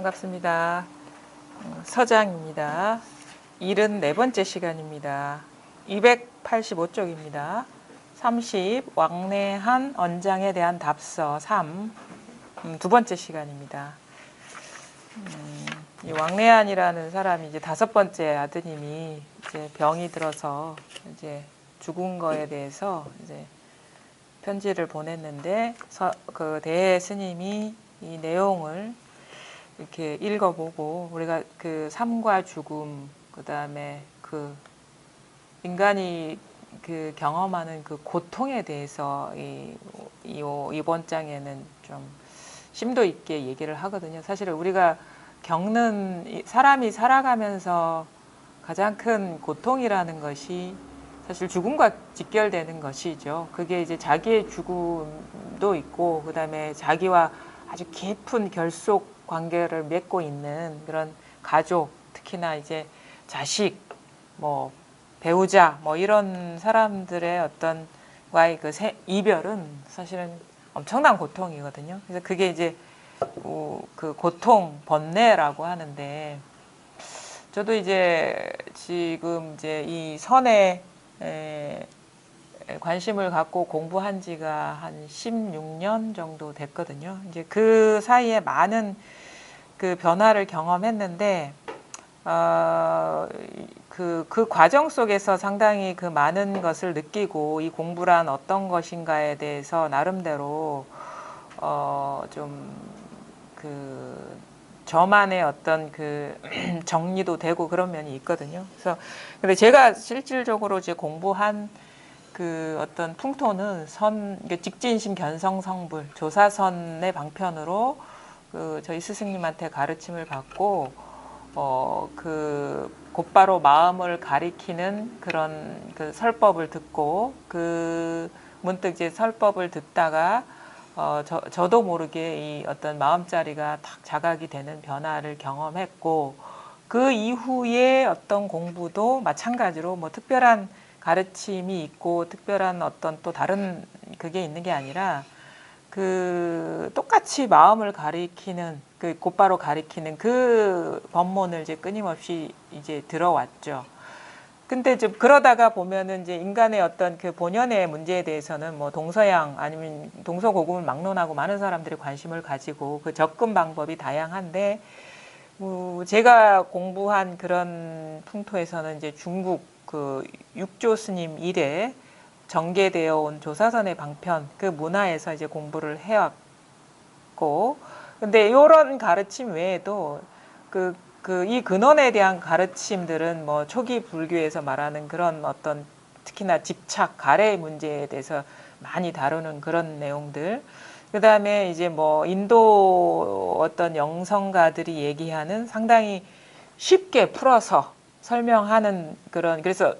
반갑습니다. 서장입니다. 74번째 시간입니다. 285쪽입니다. 30. 왕래한 언장에 대한 답서 3. 두 번째 시간입니다. 이 왕래한이라는 사람이 이제 5번째 아드님이 이제 병이 들어서 이제 죽은 거에 대해서 이제 편지를 보냈는데 그 대해 스님이 이 내용을 이렇게 읽어보고 우리가 그 삶과 죽음, 그 다음에 그 인간이 그 경험하는 그 고통에 대해서 이번 장에는 좀 심도 있게 얘기를 하거든요. 사실은 우리가 겪는 사람이 살아가면서 가장 큰 고통이라는 것이 사실 죽음과 직결되는 것이죠. 그게 이제 자기의 죽음도 있고, 그 다음에 자기와 아주 깊은 결속 관계를 맺고 있는 그런 가족, 특히나 이제 자식, 뭐 배우자, 뭐 이런 사람들의 어떤 과의 그 이별은 사실은 엄청난 고통이거든요. 그래서 그게 이제 그 고통 번뇌라고 하는데, 저도 이제 지금 이제 이 선에 관심을 갖고 공부한 지가 한 16년 정도 됐거든요. 이제 그 사이에 많은 그 변화를 경험했는데, 그 과정 속에서 상당히 그 많은 것을 느끼고 이 공부란 어떤 것인가에 대해서 나름대로 좀 그 저만의 어떤 그 정리도 되고 그런 면이 있거든요. 그래서 근데 제가 실질적으로 이제 공부한 그 어떤 풍토는 직진심 견성성불 조사선의 방편으로 그 저희 스승님한테 가르침을 받고 그 곧바로 마음을 가리키는 그런 그 설법을 듣고 그 문득 이제 설법을 듣다가 저도 모르게 이 어떤 마음자리가 탁 자각이 되는 변화를 경험했고, 그 이후에 어떤 공부도 마찬가지로 뭐 특별한 가르침이 있고 특별한 어떤 또 다른 그게 있는 게 아니라 그 똑같이 마음을 가리키는 그 곧바로 가리키는 그 법문을 이제 끊임없이 이제 들어왔죠. 근데 좀 그러다가 보면은 이제 인간의 어떤 그 본연의 문제에 대해서는 뭐 동서양 아니면 동서고금을 막론하고 많은 사람들이 관심을 가지고 그 접근 방법이 다양한데, 제가 공부한 그런 풍토에서는 이제 중국 그 육조 스님 이래 전개되어 온 조사선의 방편 그 문화에서 이제 공부를 해왔고, 근데 이런 가르침 외에도 이 근원에 대한 가르침들은 뭐 초기 불교에서 말하는 그런 어떤 특히나 집착, 가래 문제에 대해서 많이 다루는 그런 내용들, 그 다음에 이제 뭐 인도 어떤 영성가들이 얘기하는 상당히 쉽게 풀어서 설명하는 그런, 그래서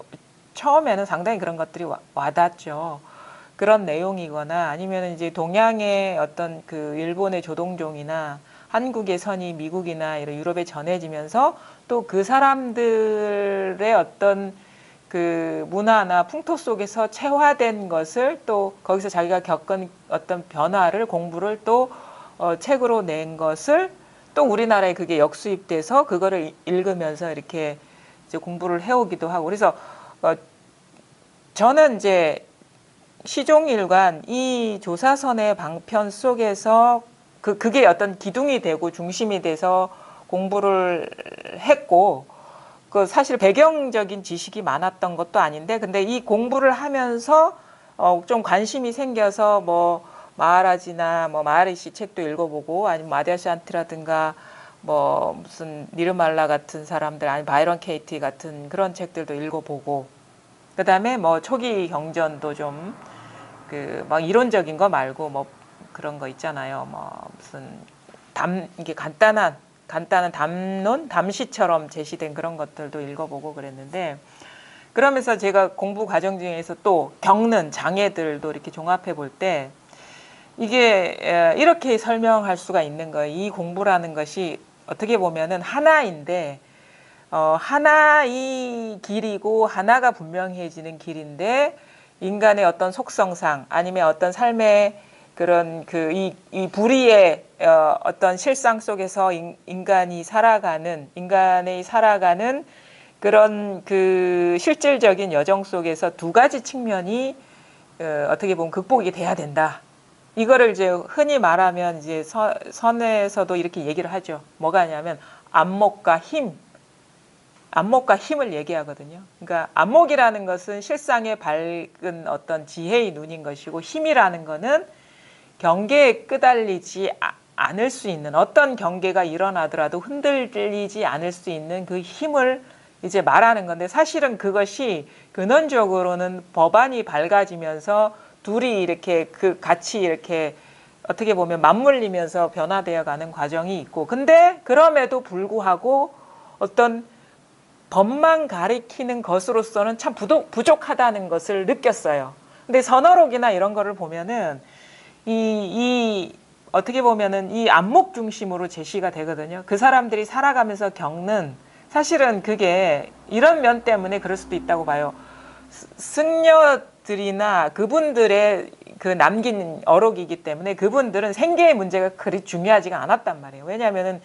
처음에는 상당히 그런 것들이 와닿죠. 그런 내용이거나 아니면 이제 동양의 어떤 그 일본의 조동종이나 한국의 선이 미국이나 이런 유럽에 전해지면서 또 그 사람들의 어떤 그 문화나 풍토 속에서 체화된 것을 또 거기서 자기가 겪은 어떤 변화를 공부를 또 책으로 낸 것을 또 우리나라에 그게 역수입돼서 그거를 읽으면서 이렇게 이제 공부를 해오기도 하고, 그래서 저는 이제 시종일관 이 조사선의 방편 속에서 그게 어떤 기둥이 되고 중심이 돼서 공부를 했고, 그 사실 배경적인 지식이 많았던 것도 아닌데, 근데 이 공부를 하면서 좀 관심이 생겨서 뭐 마하라지나 뭐 마하리시 책도 읽어보고, 아니면 마디아샨티라든가 뭐 무슨 니르말라 같은 사람들, 아니 바이런 케이티 같은 그런 책들도 읽어보고, 그 다음에 뭐 초기 경전도 좀 그 막 이론적인 거 말고 뭐 그런 거 있잖아요. 뭐 무슨 이게 간단한 담론, 담시처럼 제시된 그런 것들도 읽어보고 그랬는데, 그러면서 제가 공부 과정 중에서 또 겪는 장애들도 이렇게 종합해 볼 때 이게 이렇게 설명할 수가 있는 거예요. 이 공부라는 것이 어떻게 보면은 하나인데, 하나의 길이고 하나가 분명해지는 길인데, 인간의 어떤 속성상 아니면 어떤 삶의 그런 이 불의의 어떤 실상 속에서 인간이 살아가는 그런 그 실질적인 여정 속에서 두 가지 측면이 어떻게 보면 극복이 돼야 된다. 이거를 이제 흔히 말하면 이제 선에서도 이렇게 얘기를 하죠. 뭐가 하냐면 안목과 힘을 얘기하거든요. 그러니까 안목이라는 것은 실상에 밝은 어떤 지혜의 눈인 것이고, 힘이라는 것은 경계에 끄달리지 않을 수 있는, 어떤 경계가 일어나더라도 흔들리지 않을 수 있는 그 힘을 이제 말하는 건데, 사실은 그것이 근원적으로는 법안이 밝아지면서 둘이 이렇게 같이 이렇게 어떻게 보면 맞물리면서 변화되어 가는 과정이 있고, 근데 그럼에도 불구하고 어떤 법만 가리키는 것으로서는 참 부족하다는 것을 느꼈어요. 근데 선어록이나 이런 거를 보면은 어떻게 보면은 이 안목 중심으로 제시가 되거든요. 그 사람들이 살아가면서 겪는, 사실은 그게 이런 면 때문에 그럴 수도 있다고 봐요. 승려들이나 그분들의 그 남긴 어록이기 때문에 그분들은 생계의 문제가 그리 중요하지가 않았단 말이에요. 왜냐하면은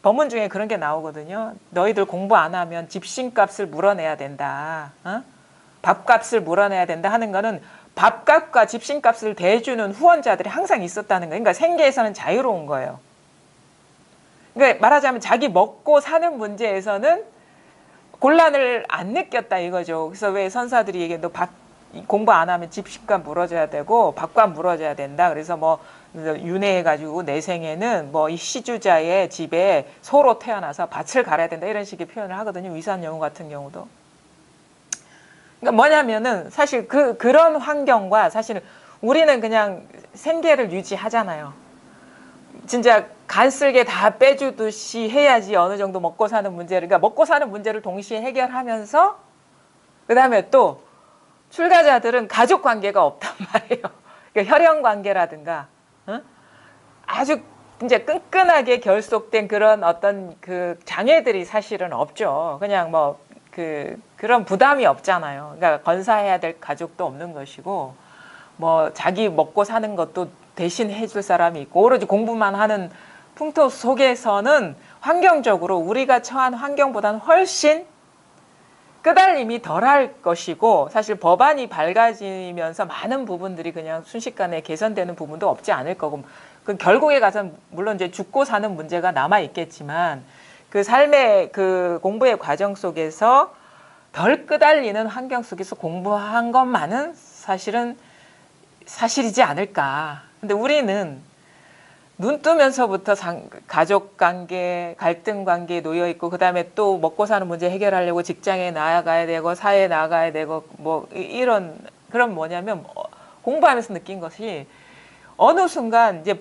법문 중에 그런 게 나오거든요. 너희들 공부 안 하면 집신값을 물어내야 된다. 밥값을 물어내야 된다 하는 거는 밥값과 집신값을 대주는 후원자들이 항상 있었다는 거예요. 그러니까 생계에서는 자유로운 거예요. 그러니까 말하자면 자기 먹고 사는 문제에서는 곤란을 안 느꼈다 이거죠. 그래서 왜 선사들이 얘기해, 너 공부 안 하면 집신값 물어줘야 되고 밥값 물어줘야 된다. 그래서 뭐 윤회해가지고 내 생에는 뭐 이 시주자의 집에 소로 태어나서 밭을 갈아야 된다 이런 식의 표현을 하거든요. 위산영우 같은 경우도. 그러니까 뭐냐면은 사실 그런 환경과 사실은 우리는 그냥 생계를 유지하잖아요. 진짜 간쓸게 다 빼주듯이 해야지 어느 정도 먹고 사는 문제를, 그러니까 먹고 사는 문제를 동시에 해결하면서 그다음에 또 출가자들은 가족 관계가 없단 말이에요. 그러니까 혈연 관계라든가 아주 이제 끈끈하게 결속된 그런 어떤 그 장애들이 사실은 없죠. 그냥 뭐 그런 부담이 없잖아요. 그러니까 건사해야 될 가족도 없는 것이고, 뭐 자기 먹고 사는 것도 대신 해줄 사람이 있고, 오로지 공부만 하는 풍토 속에서는 환경적으로 우리가 처한 환경보다는 훨씬 끄달림이 덜할 것이고, 사실 법안이 밝아지면서 많은 부분들이 그냥 순식간에 개선되는 부분도 없지 않을 거고, 그 결국에 가서 물론 이제 죽고 사는 문제가 남아 있겠지만, 그 삶의 그 공부의 과정 속에서 덜 끄달리는 환경 속에서 공부한 것만은 사실은 사실이지 않을까. 근데 우리는 눈 뜨면서부터 가족 관계, 갈등 관계에 놓여 있고, 그 다음에 또 먹고 사는 문제 해결하려고 직장에 나아가야 되고, 사회에 나아가야 되고, 뭐, 이런, 그런 뭐냐면, 공부하면서 느낀 것이 어느 순간 이제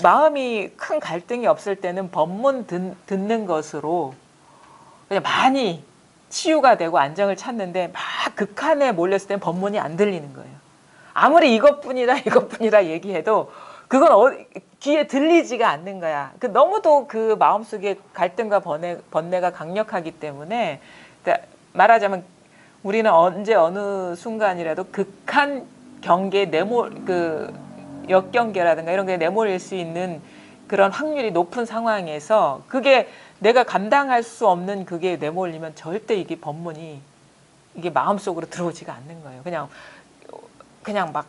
마음이 큰 갈등이 없을 때는 법문 듣는 것으로 그냥 많이 치유가 되고 안정을 찾는데, 막 극한에 몰렸을 때는 법문이 안 들리는 거예요. 아무리 이것뿐이다 얘기해도 그건 귀에 들리지가 않는 거야. 너무도 그 마음속에 갈등과 번뇌가 강력하기 때문에, 그러니까 말하자면 우리는 언제 어느 순간이라도 극한 경계에 역경계라든가 이런 게 내몰릴 수 있는 그런 확률이 높은 상황에서, 그게 내가 감당할 수 없는 그게 내몰리면 절대 이게 법문이 이게 마음속으로 들어오지가 않는 거예요. 그냥 막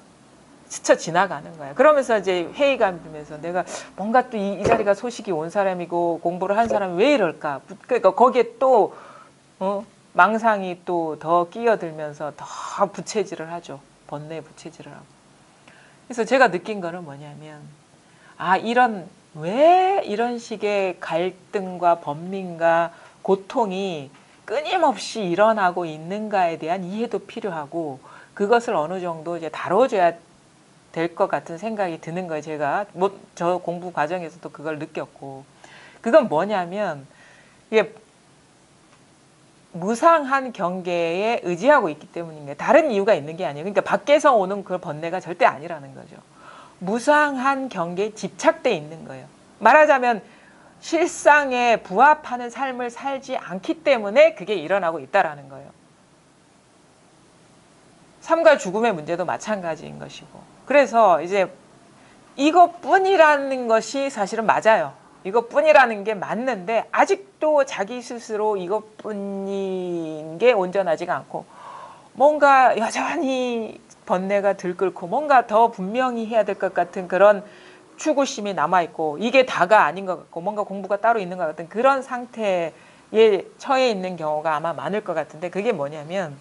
스쳐 지나가는 거야. 그러면서 이제 회의감 들면서 내가 뭔가 또 이 자리가 소식이 온 사람이고 공부를 한 사람이 왜 이럴까? 그러니까 거기에 또 망상이 또 더 끼어들면서 더 부채질을 하죠. 번뇌 부채질을 하고. 그래서 제가 느낀 거는 뭐냐면, 왜 이런 식의 갈등과 번민과 고통이 끊임없이 일어나고 있는가에 대한 이해도 필요하고, 그것을 어느 정도 이제 다뤄줘야 될 것 같은 생각이 드는 거예요. 제가 저 공부 과정에서도 그걸 느꼈고, 그건 뭐냐면 이게 무상한 경계에 의지하고 있기 때문인 거예요. 다른 이유가 있는 게 아니에요. 그러니까 밖에서 오는 그 번뇌가 절대 아니라는 거죠. 무상한 경계에 집착돼 있는 거예요. 말하자면 실상에 부합하는 삶을 살지 않기 때문에 그게 일어나고 있다라는 거예요. 삶과 죽음의 문제도 마찬가지인 것이고. 그래서 이제 이것뿐이라는 것이 사실은 맞아요. 이것뿐이라는 게 맞는데 아직도 자기 스스로 이것뿐인 게 온전하지가 않고 뭔가 여전히 번뇌가 들끓고 뭔가 더 분명히 해야 될 것 같은 그런 추구심이 남아있고 이게 다가 아닌 것 같고 뭔가 공부가 따로 있는 것 같은 그런 상태에 처해 있는 경우가 아마 많을 것 같은데 그게 뭐냐면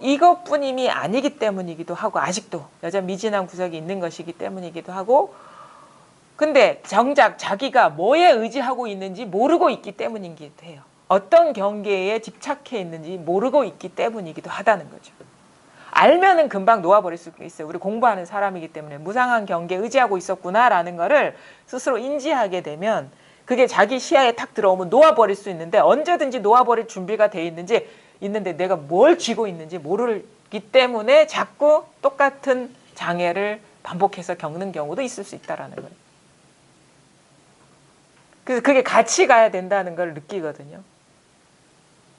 이것뿐임이 아니기 때문이기도 하고 아직도 여전 미진한 구석이 있는 것이기 때문이기도 하고 근데 정작 자기가 뭐에 의지하고 있는지 모르고 있기 때문이기도 해요. 어떤 경계에 집착해 있는지 모르고 있기 때문이기도 하다는 거죠. 알면은 금방 놓아버릴 수 있어요. 우리 공부하는 사람이기 때문에 무상한 경계에 의지하고 있었구나라는 거를 스스로 인지하게 되면 그게 자기 시야에 탁 들어오면 놓아버릴 수 있는데 언제든지 놓아버릴 준비가 돼 있는데 내가 뭘 쥐고 있는지 모르기 때문에 자꾸 똑같은 장애를 반복해서 겪는 경우도 있을 수 있다는 거예요. 그래서 그게 같이 가야 된다는 걸 느끼거든요.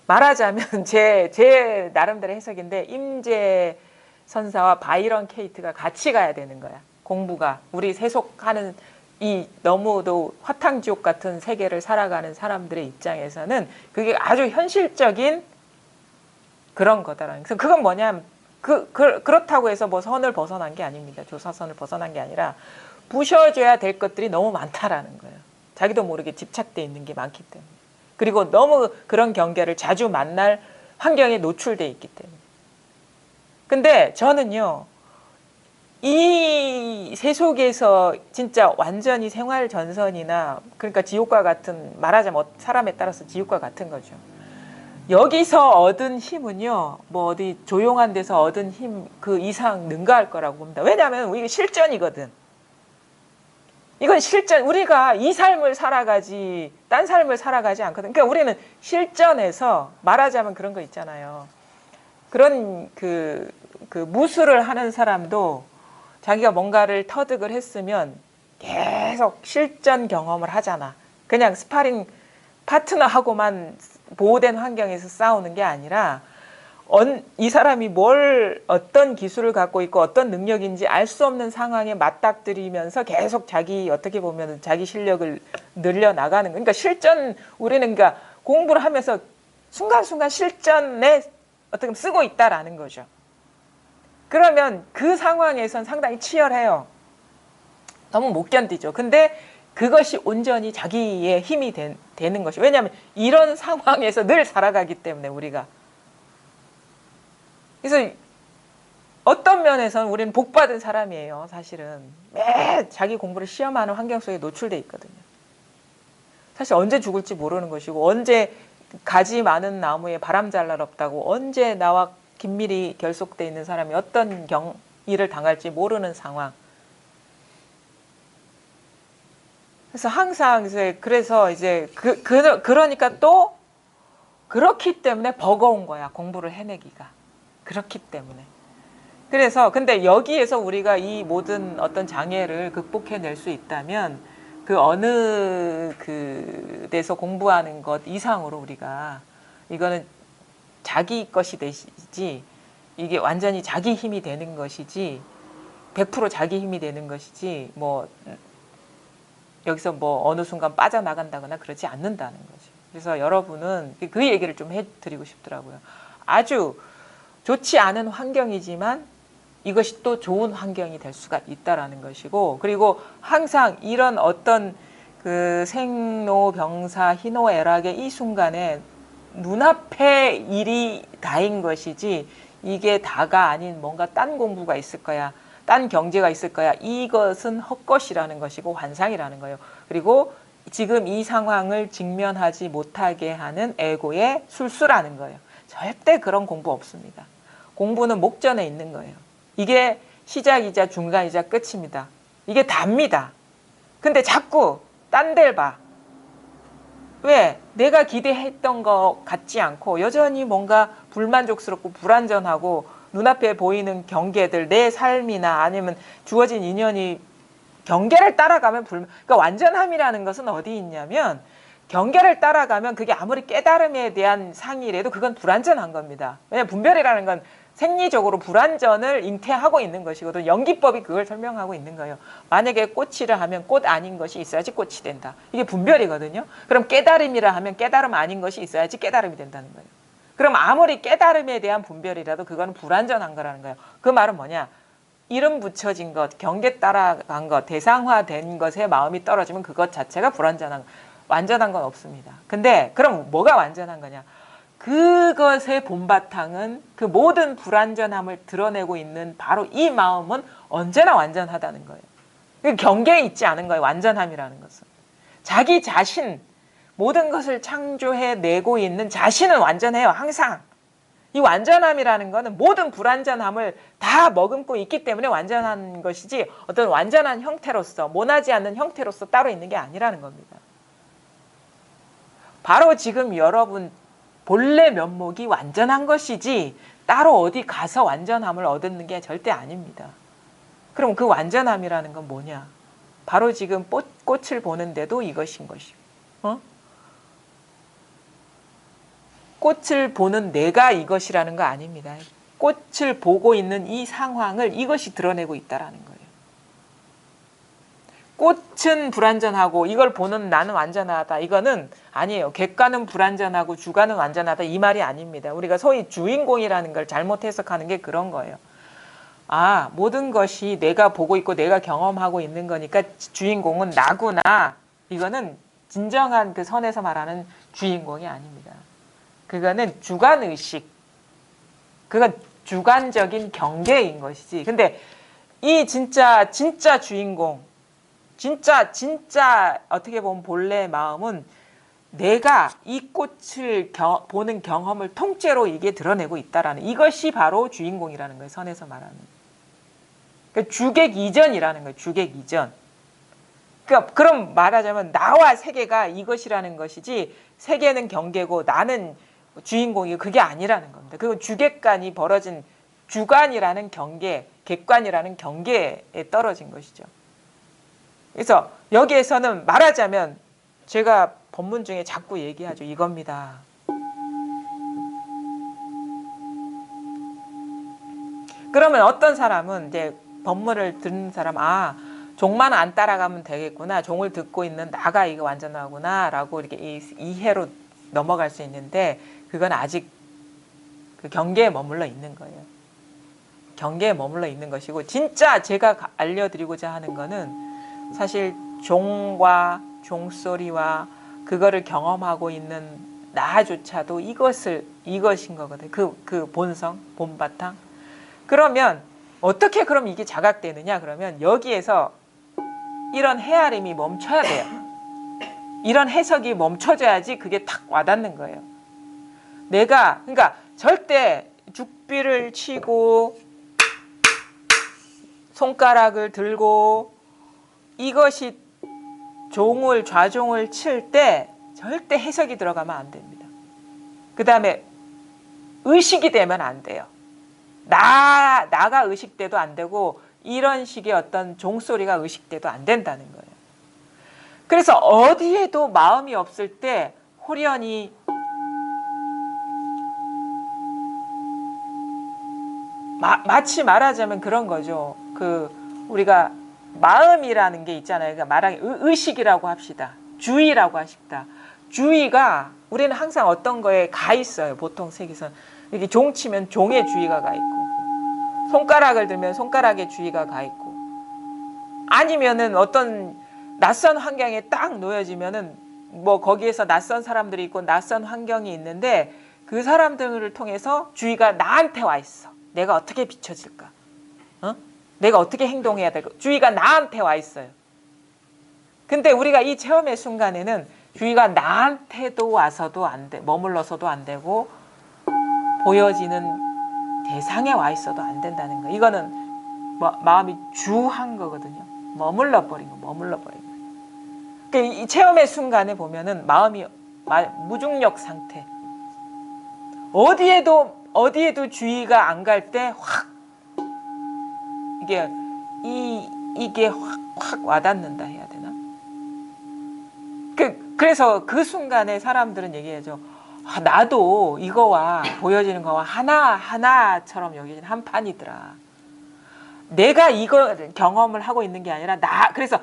말하자면 제 나름대로 해석인데 임재 선사와 바이런 케이트가 같이 가야 되는 거야. 공부가 우리 세속하는 이 너무도 화탕지옥 같은 세계를 살아가는 사람들의 입장에서는 그게 아주 현실적인 그런 거다라는. 그래서 그건 뭐냐면 그렇다고 해서 뭐 선을 벗어난 게 아닙니다. 조사선을 벗어난 게 아니라 부셔줘야 될 것들이 너무 많다라는 거예요. 자기도 모르게 집착돼 있는 게 많기 때문에. 그리고 너무 그런 경계를 자주 만날 환경에 노출돼 있기 때문에. 근데 저는요. 이 세속에서 진짜 완전히 생활 전선이나 그러니까 지옥과 같은 말하자면 사람에 따라서 지옥과 같은 거죠. 여기서 얻은 힘은요. 뭐 어디 조용한 데서 얻은 힘 그 이상 능가할 거라고 봅니다. 왜냐하면 이게 실전이거든. 이건 실전, 우리가 이 삶을 살아가지 딴 삶을 살아가지 않거든. 그러니까 우리는 실전에서 말하자면 그런 거 있잖아요. 그런 그 무술을 하는 사람도 자기가 뭔가를 터득을 했으면 계속 실전 경험을 하잖아. 그냥 스파링 파트너하고만 보호된 환경에서 싸우는 게 아니라 이 사람이 어떤 기술을 갖고 있고 어떤 능력인지 알 수 없는 상황에 맞닥뜨리면서 계속 어떻게 보면 자기 실력을 늘려나가는 거예요. 그러니까 우리는 그러니까 공부를 하면서 순간순간 실전에 어떻게 쓰고 있다라는 거죠. 그러면 그 상황에선 상당히 치열해요. 너무 못 견디죠. 근데 그것이 온전히 자기의 힘이 되는 것이. 왜냐하면 이런 상황에서 늘 살아가기 때문에 우리가. 그래서 어떤 면에서는 우리는 복받은 사람이에요. 사실은 매 자기 공부를 시험하는 환경 속에 노출돼 있거든요. 사실 언제 죽을지 모르는 것이고 언제 가지 많은 나무에 바람 잘 날 없다고 언제 나와 긴밀히 결속돼 있는 사람이 어떤 일을 당할지 모르는 상황. 그래서 항상 그래서 이제 그러니까 또 그렇기 때문에 버거운 거야. 공부를 해내기가. 그렇기 때문에. 그래서 근데 여기에서 우리가 이 모든 어떤 장애를 극복해낼 수 있다면 그 어느 데서 공부하는 것 이상으로 우리가 이거는 자기 것이 되시지 이게 완전히 자기 힘이 되는 것이지 100% 자기 힘이 되는 것이지 뭐 여기서 뭐 어느 순간 빠져나간다거나 그러지 않는다는 거죠. 그래서 여러분은 그 얘기를 좀 해드리고 싶더라고요. 아주 좋지 않은 환경이지만 이것이 또 좋은 환경이 될 수가 있다라는 것이고 그리고 항상 이런 어떤 그 생로병사 희노애락의 이 순간에 눈앞에 일이 다인 것이지 이게 다가 아닌 뭔가 딴 공부가 있을 거야. 딴 경제가 있을 거야. 이것은 헛것이라는 것이고 환상이라는 거예요. 그리고 지금 이 상황을 직면하지 못하게 하는 에고의 술수라는 거예요. 절대 그런 공부 없습니다. 공부는 목전에 있는 거예요. 이게 시작이자 중간이자 끝입니다. 이게 답니다. 근데 자꾸 딴 데를 봐. 왜? 내가 기대했던 것 같지 않고 여전히 뭔가 불만족스럽고 불안전하고 눈앞에 보이는 경계들, 내 삶이나 아니면 주어진 인연이 경계를 따라가면 그러니까 완전함이라는 것은 어디 있냐면 경계를 따라가면 그게 아무리 깨달음에 대한 상이라도 그건 불완전한 겁니다. 왜냐하면 분별이라는 건 생리적으로 불완전을 잉태하고 있는 것이거든. 연기법이 그걸 설명하고 있는 거예요. 만약에 꽃이라 하면 꽃 아닌 것이 있어야지 꽃이 된다. 이게 분별이거든요. 그럼 깨달음이라 하면 깨달음 아닌 것이 있어야지 깨달음이 된다는 거예요. 그럼 아무리 깨달음에 대한 분별이라도 그거는 불완전한 거라는 거예요. 그 말은 뭐냐? 이름 붙여진 것, 경계 따라간 것, 대상화된 것에 마음이 떨어지면 그것 자체가 불완전한, 완전한 건 없습니다. 근데 그럼 뭐가 완전한 거냐? 그것의 본바탕은 그 모든 불완전함을 드러내고 있는 바로 이 마음은 언제나 완전하다는 거예요. 경계에 있지 않은 거예요. 완전함이라는 것은. 자기 자신, 모든 것을 창조해내고 있는 자신은 완전해요. 항상. 이 완전함이라는 거는 모든 불완전함을 다 머금고 있기 때문에 완전한 것이지 어떤 완전한 형태로서, 모나지 않는 형태로서 따로 있는 게 아니라는 겁니다. 바로 지금 여러분 본래 면목이 완전한 것이지 따로 어디 가서 완전함을 얻는 게 절대 아닙니다. 그럼 그 완전함이라는 건 뭐냐? 바로 지금 꽃을 보는데도 이것인 것이고, 꽃을 보는 내가 이것이라는 거 아닙니다. 꽃을 보고 있는 이 상황을 이것이 드러내고 있다라는 거예요. 꽃은 불완전하고 이걸 보는 나는 완전하다. 이거는 아니에요. 객관은 불완전하고 주관은 완전하다. 이 말이 아닙니다. 우리가 소위 주인공이라는 걸 잘못 해석하는 게 그런 거예요. 아, 모든 것이 내가 보고 있고 내가 경험하고 있는 거니까 주인공은 나구나. 이거는 진정한 그 선에서 말하는 주인공이 아닙니다. 그거는 주관의식. 그건 주관적인 경계인 것이지. 근데 이 진짜 주인공, 진짜 어떻게 보면 본래 마음은 내가 이 꽃을 보는 경험을 통째로 이게 드러내고 있다라는 이것이 바로 주인공이라는 거예요. 선에서 말하는. 그러니까 주객 이전이라는 거예요. 주객 이전. 그러니까 그럼 말하자면 나와 세계가 이것이라는 것이지 세계는 경계고 나는 주인공이고 그게 아니라는 겁니다. 그건 주객간이 벌어진 주관이라는 경계, 객관이라는 경계에 떨어진 것이죠. 그래서 여기에서는 말하자면 제가 법문 중에 자꾸 얘기하죠. 이겁니다. 그러면 어떤 사람은 이제 법문을 듣는 사람, 아, 종만 안 따라가면 되겠구나. 종을 듣고 있는 나가 이거 완전하구나. 라고 이렇게 이해로 넘어갈 수 있는데 그건 아직 그 경계에 머물러 있는 거예요. 경계에 머물러 있는 것이고 진짜 제가 알려드리고자 하는 거는 사실 종과 종소리와 그거를 경험하고 있는 나조차도 이것인 거거든요. 그 본성, 본바탕. 그러면 어떻게 그럼 이게 자각되느냐? 그러면 여기에서 이런 헤아림이 멈춰야 돼요. 이런 해석이 멈춰져야지 그게 탁 와닿는 거예요. 그러니까 절대 죽비를 치고 손가락을 들고 이것이 좌종을 칠 때 절대 해석이 들어가면 안 됩니다. 그 다음에 의식이 되면 안 돼요. 나가 의식돼도 안 되고 이런 식의 어떤 종소리가 의식돼도 안 된다는 거예요. 그래서 어디에도 마음이 없을 때 호련히 마치 말하자면 그런 거죠. 우리가 마음이라는 게 있잖아요. 그러니까 말하기 의식이라고 합시다. 주의라고 합시다. 주의가 우리는 항상 어떤 거에 가 있어요. 보통 세계에서는 이렇게 종 치면 종의 주의가 가 있고 손가락을 들면 손가락의 주의가 가 있고 아니면은 어떤 낯선 환경에 딱 놓여지면은 뭐 거기에서 낯선 사람들이 있고 낯선 환경이 있는데 그 사람들을 통해서 주의가 나한테 와 있어. 내가 어떻게 비춰질까? 내가 어떻게 행동해야 될까? 주의가 나한테 와 있어요. 근데 우리가 이 체험의 순간에는 주의가 나한테도 와서도 안 돼, 머물러서도 안 되고 보여지는 대상에 와 있어도 안 된다는 거. 이거는 마음이 주한 거거든요. 머물러 버린 거. 그러니까 이 체험의 순간에 보면은 마음이 무중력 상태. 어디에도 주의가 안 갈 때 확 이게 확 와닿는다 해야 되나? 그래서 그 순간에 사람들은 얘기하죠. 나도 이거와 보여지는 거와 하나하나처럼 여기는 한 판이더라. 내가 이거 경험을 하고 있는 게 아니라 그래서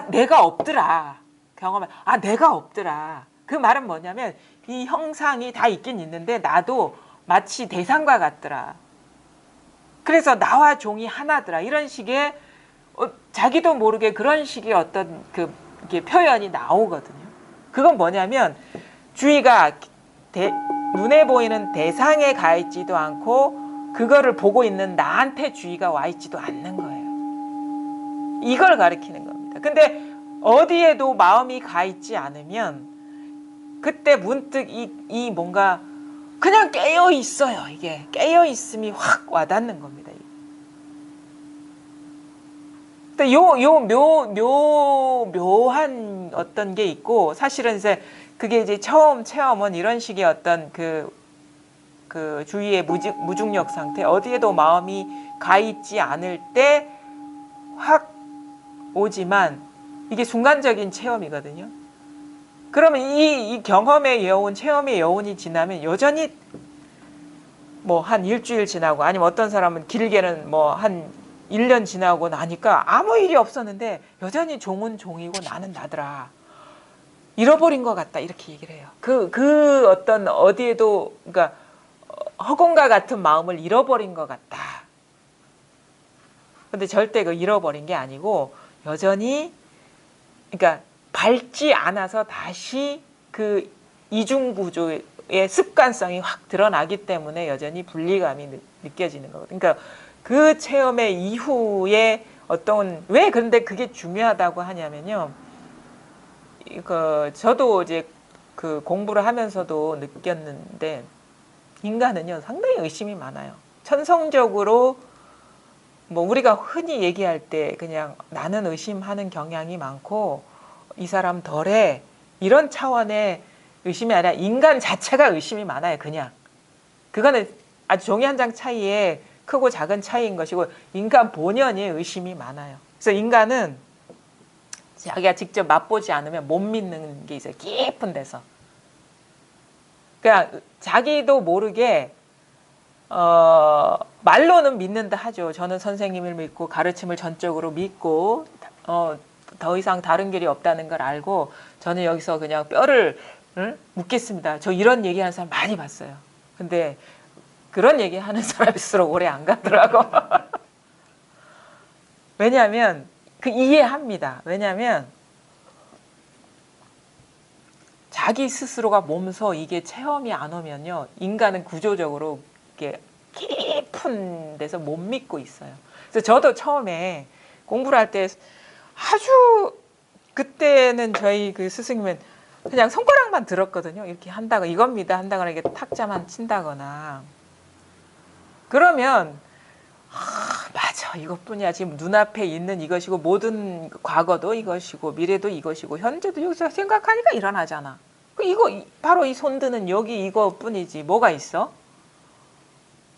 내가 없더라. 경험을 내가 없더라. 그 말은 뭐냐면 이 형상이 다 있긴 있는데 나도 마치 대상과 같더라. 그래서 나와 종이 하나더라. 이런 식의 자기도 모르게 그런 식의 어떤 이게 표현이 나오거든요. 그건 뭐냐면 주의가 눈에 보이는 대상에 가 있지도 않고 그거를 보고 있는 나한테 주의가 와 있지도 않는 거예요. 이걸 가리키는 겁니다. 근데 어디에도 마음이 가 있지 않으면 그때 문득 이 뭔가 그냥 깨어 있어요. 이게 깨어 있음이 확 와닿는 겁니다. 근데 묘한 어떤 게 있고 사실은 이제 그게 이제 처음 체험은 이런 식의 어떤 그 주위의 무중력 상태, 어디에도 마음이 가 있지 않을 때 확 오지만 이게 순간적인 체험이거든요. 그러면 이 경험의 여운, 체험의 여운이 지나면 여전히 뭐 한 일주일 지나고 아니면 어떤 사람은 길게는 뭐 한 1년 지나고 나니까 아무 일이 없었는데 여전히 종은 종이고 나는 나더라. 잃어버린 것 같다. 이렇게 얘기를 해요. 그 어떤 어디에도 그러니까 허공과 같은 마음을 잃어버린 것 같다. 근데 절대 그 잃어버린 게 아니고 여전히 그러니까 밟지 않아서 다시 그 이중구조의 습관성이 확 드러나기 때문에 여전히 분리감이 느껴지는 거거든요. 그러니까 그 체험의 이후에 왜 그런데 그게 중요하다고 하냐면요. 저도 이제 그 공부를 하면서도 느꼈는데 인간은요 상당히 의심이 많아요. 천성적으로 뭐 우리가 흔히 얘기할 때 그냥 나는 의심하는 경향이 많고 이 사람 덜해 이런 차원의 의심이 아니라 인간 자체가 의심이 많아요. 그냥 그거는 아주 종이 한 장 차이에 크고 작은 차이인 것이고 인간 본연의 의심이 많아요. 그래서 인간은 자기가 직접 맛보지 않으면 못 믿는 게 있어요. 깊은 데서. 그러니까 자기도 모르게 말로는 믿는다 하죠. 저는 선생님을 믿고 가르침을 전적으로 믿고 더 이상 다른 길이 없다는 걸 알고 저는 여기서 그냥 뼈를 묻겠습니다. 저 이런 얘기하는 사람 많이 봤어요. 근데 그런 얘기하는 사람일수록 오래 안 가더라고. 왜냐하면 이해합니다. 왜냐하면 자기 스스로가 몸소 이게 체험이 안 오면요. 인간은 구조적으로 이렇게 깊은 데서 못 믿고 있어요. 그래서 저도 처음에 공부를 할 때 아주 그때는 저희 그 스승님은 그냥 손가락만 들었거든요. 이렇게 한다고 이겁니다 한다거나 이게 탁자만 친다거나 그러면 맞아 이것뿐이야. 지금 눈앞에 있는 이것이고 모든 과거도 이것이고 미래도 이것이고 현재도 여기서 생각하니까 일어나잖아. 이거 바로 이 손드는 여기 이거뿐이지 뭐가 있어?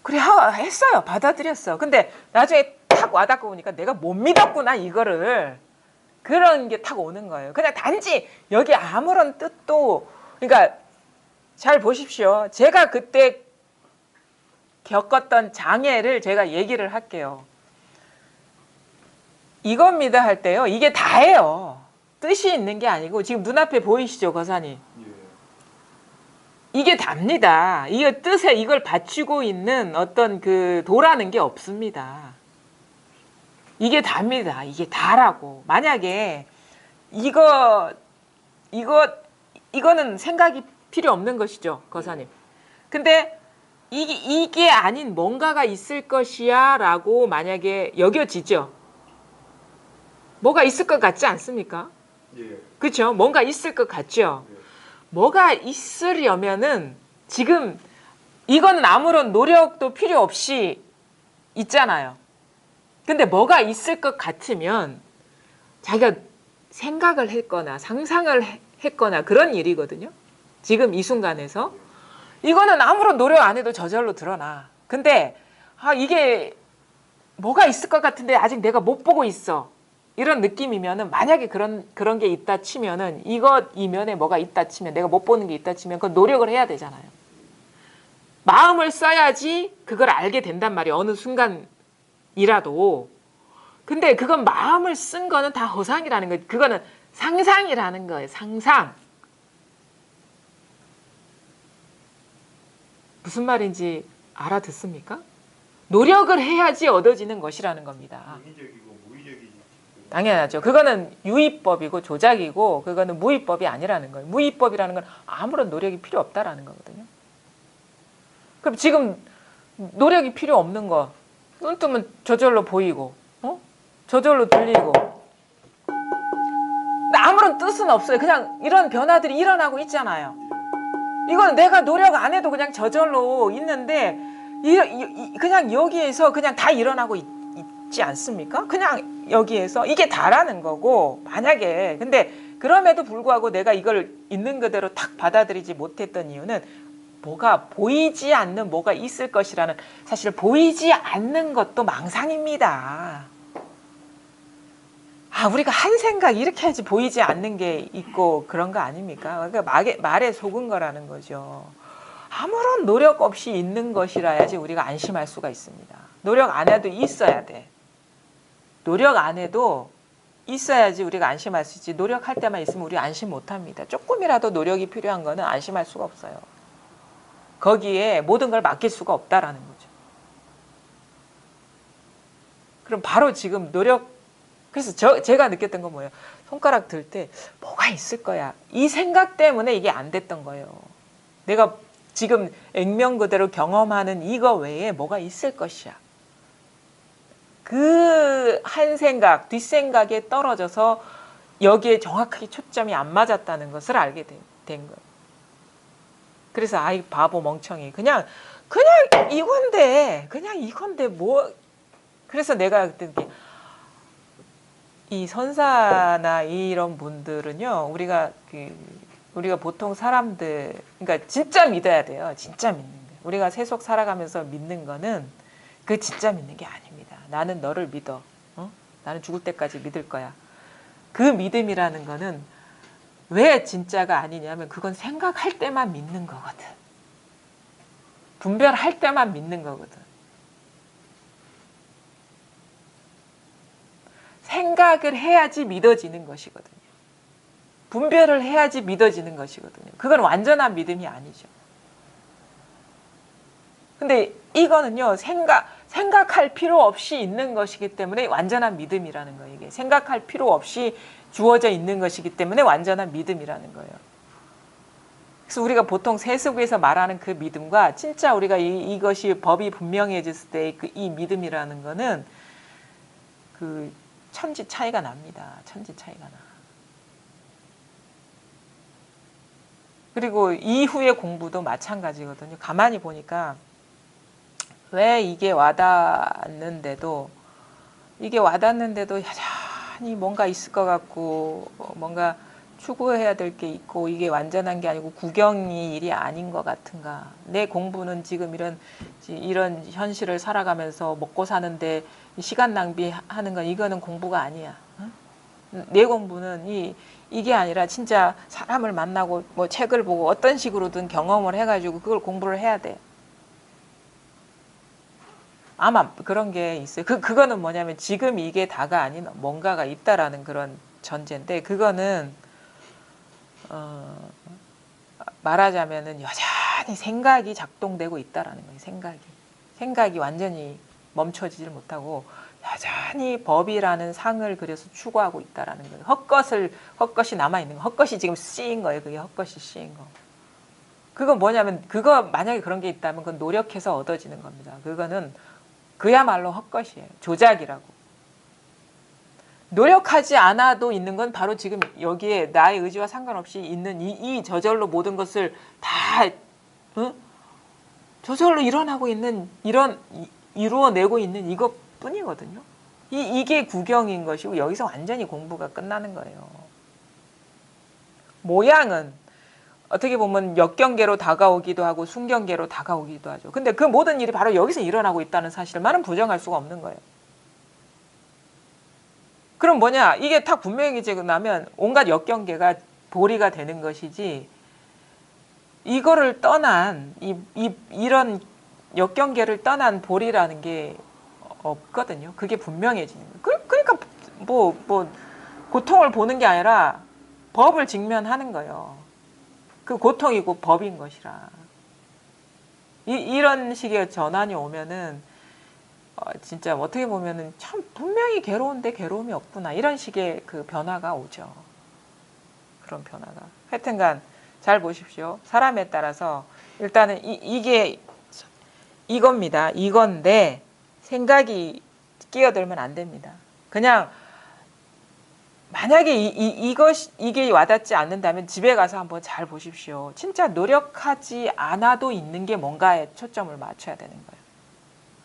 그래 했어요. 받아들였어. 근데 나중에 탁 와닿고 보니까 내가 못 믿었구나 이거를. 그런 게 탁 오는 거예요. 그냥 단지 여기 아무런 뜻도 그러니까 잘 보십시오. 제가 그때 겪었던 장애를 제가 얘기를 할게요. 이겁니다 할 때요. 이게 다예요. 뜻이 있는 게 아니고 지금 눈앞에 보이시죠 거사님? 이게 답니다. 이게 뜻에 이걸 받치고 있는 어떤 그 도라는 게 없습니다. 이게 답니다. 이게 다라고. 만약에 이거는 생각이 필요 없는 것이죠 거사님. 근데 이게 아닌 뭔가가 있을 것이야 라고 만약에 여겨지죠. 뭐가 있을 것 같지 않습니까? 예. 그렇죠? 뭔가 있을 것 같죠? 예. 뭐가 있으려면은 지금 이거는 아무런 노력도 필요 없이 있잖아요. 근데 뭐가 있을 것 같으면 자기가 생각을 했거나 상상을 했거나 그런 일이거든요. 지금 이 순간에서. 이거는 아무런 노력 안 해도 저절로 드러나. 근데 이게 뭐가 있을 것 같은데 아직 내가 못 보고 있어. 이런 느낌이면은 만약에 그런 게 있다 치면은 이것 이면에 뭐가 있다 치면 내가 못 보는 게 있다 치면 그건 노력을 해야 되잖아요. 마음을 써야지 그걸 알게 된단 말이에요. 어느 순간이라도. 근데 그건 마음을 쓴 거는 다 허상이라는 거예요. 그거는 상상이라는 거예요. 상상. 무슨 말인지 알아듣습니까? 노력을 해야지 얻어지는 것이라는 겁니다. 인위적이고 무의적이지. 당연하죠. 그거는 유의법이고 조작이고 그거는 무의법이 아니라는 거예요. 무의법이라는 건 아무런 노력이 필요 없다라는 거거든요. 그럼 지금 노력이 필요 없는 거 눈 뜨면 저절로 보이고 저절로 들리고 아무런 뜻은 없어요. 그냥 이런 변화들이 일어나고 있잖아요. 이건 내가 노력 안 해도 그냥 저절로 있는데 그냥 여기에서 그냥 다 일어나고 있지 않습니까? 그냥 여기에서 이게 다라는 거고 만약에 근데 그럼에도 불구하고 내가 이걸 있는 그대로 탁 받아들이지 못했던 이유는 뭐가 보이지 않는 뭐가 있을 것이라는 사실 보이지 않는 것도 망상입니다. 우리가 한 생각 이렇게 해야지 보이지 않는 게 있고 그런 거 아닙니까? 그러니까 말에 속은 거라는 거죠. 아무런 노력 없이 있는 것이라야지 우리가 안심할 수가 있습니다. 노력 안 해도 있어야 돼. 노력 안 해도 있어야지 우리가 안심할 수 있지. 노력할 때만 있으면 우리 안심 못합니다. 조금이라도 노력이 필요한 거는 안심할 수가 없어요. 거기에 모든 걸 맡길 수가 없다라는 거죠. 그럼 바로 지금 그래서 제가 느꼈던 건 뭐예요? 손가락 들 때 뭐가 있을 거야. 이 생각 때문에 이게 안 됐던 거예요. 내가 지금 액면 그대로 경험하는 이거 외에 뭐가 있을 것이야. 그 한 생각, 뒷생각에 떨어져서 여기에 정확하게 초점이 안 맞았다는 것을 알게 된 거예요. 그래서 아이 바보 멍청이 그냥 이건데 뭐 그래서 내가 그때 이 선사나 이런 분들은요 우리가 보통 사람들 그러니까 진짜 믿어야 돼요. 진짜 믿는 거. 우리가 세속 살아가면서 믿는 거는 그 진짜 믿는 게 아닙니다. 나는 너를 믿어. 나는 죽을 때까지 믿을 거야. 그 믿음이라는 거는 왜 진짜가 아니냐면 그건 생각할 때만 믿는 거거든. 분별할 때만 믿는 거거든. 생각을 해야지 믿어지는 것이거든요. 분별을 해야지 믿어지는 것이거든요. 그건 완전한 믿음이 아니죠. 근데 이거는요, 생각할 필요 없이 있는 것이기 때문에 완전한 믿음이라는 거예요. 이게 생각할 필요 없이 주어져 있는 것이기 때문에 완전한 믿음이라는 거예요. 그래서 우리가 보통 세속에서 말하는 그 믿음과 진짜 우리가 이것이 법이 분명해졌을 때 이 믿음이라는 거는 그 천지 차이가 납니다. 천지 차이가 나. 그리고 이후의 공부도 마찬가지거든요. 가만히 보니까 왜 이게 와닿는데도 여전히 뭔가 있을 것 같고 뭔가 추구해야 될 게 있고 이게 완전한 게 아니고 구경이 일이 아닌 것 같은가. 내 공부는 지금 이런 현실을 살아가면서 먹고 사는데 시간 낭비하는 건 이거는 공부가 아니야. 내 공부는 이게 아니라 진짜 사람을 만나고 뭐 책을 보고 어떤 식으로든 경험을 해가지고 그걸 공부를 해야 돼. 아마 그런 게 있어요. 그거는 뭐냐면 지금 이게 다가 아닌 뭔가가 있다라는 그런 전제인데 그거는 말하자면은 여전히 생각이 작동되고 있다라는 거예요. 생각이 완전히 멈춰지질 못하고 여전히 법이라는 상을 그려서 추구하고 있다라는 거예요. 헛것이 남아 있는 거. 헛것이 지금 씌인 거예요. 그게 헛것이 씌인 거. 그건 뭐냐면 만약에 그런 게 있다면 그건 노력해서 얻어지는 겁니다. 그거는 그야말로 헛것이에요. 조작이라고. 노력하지 않아도 있는 건 바로 지금 여기에 나의 의지와 상관없이 있는 이 저절로 모든 것을 다 저절로 일어나고 있는 이루어내고 있는 이것뿐이거든요. 이게 구경인 것이고 여기서 완전히 공부가 끝나는 거예요. 모양은 어떻게 보면 역경계로 다가오기도 하고 순경계로 다가오기도 하죠. 근데 그 모든 일이 바로 여기서 일어나고 있다는 사실만은 부정할 수가 없는 거예요. 그럼 뭐냐? 이게 딱 분명해지고 나면 온갖 역경계가 보리가 되는 것이지, 이거를 떠난 이런 역경계를 떠난 보리라는 게 없거든요. 그게 분명해지는 거예요. 그러니까 뭐 고통을 보는 게 아니라 법을 직면하는 거예요. 그 고통이고 법인 것이라. 이런 식의 전환이 오면은 진짜 어떻게 보면은 참 분명히 괴로운데 괴로움이 없구나, 이런 식의 그 변화가 오죠. 그런 변화가. 하여튼간 잘 보십시오. 사람에 따라서 일단은 이게 이겁니다. 이건데 생각이 끼어들면 안 됩니다. 그냥 만약에 이게 와닿지 않는다면 집에 가서 한번 잘 보십시오. 진짜 노력하지 않아도 있는 게 뭔가에 초점을 맞춰야 되는 거예요.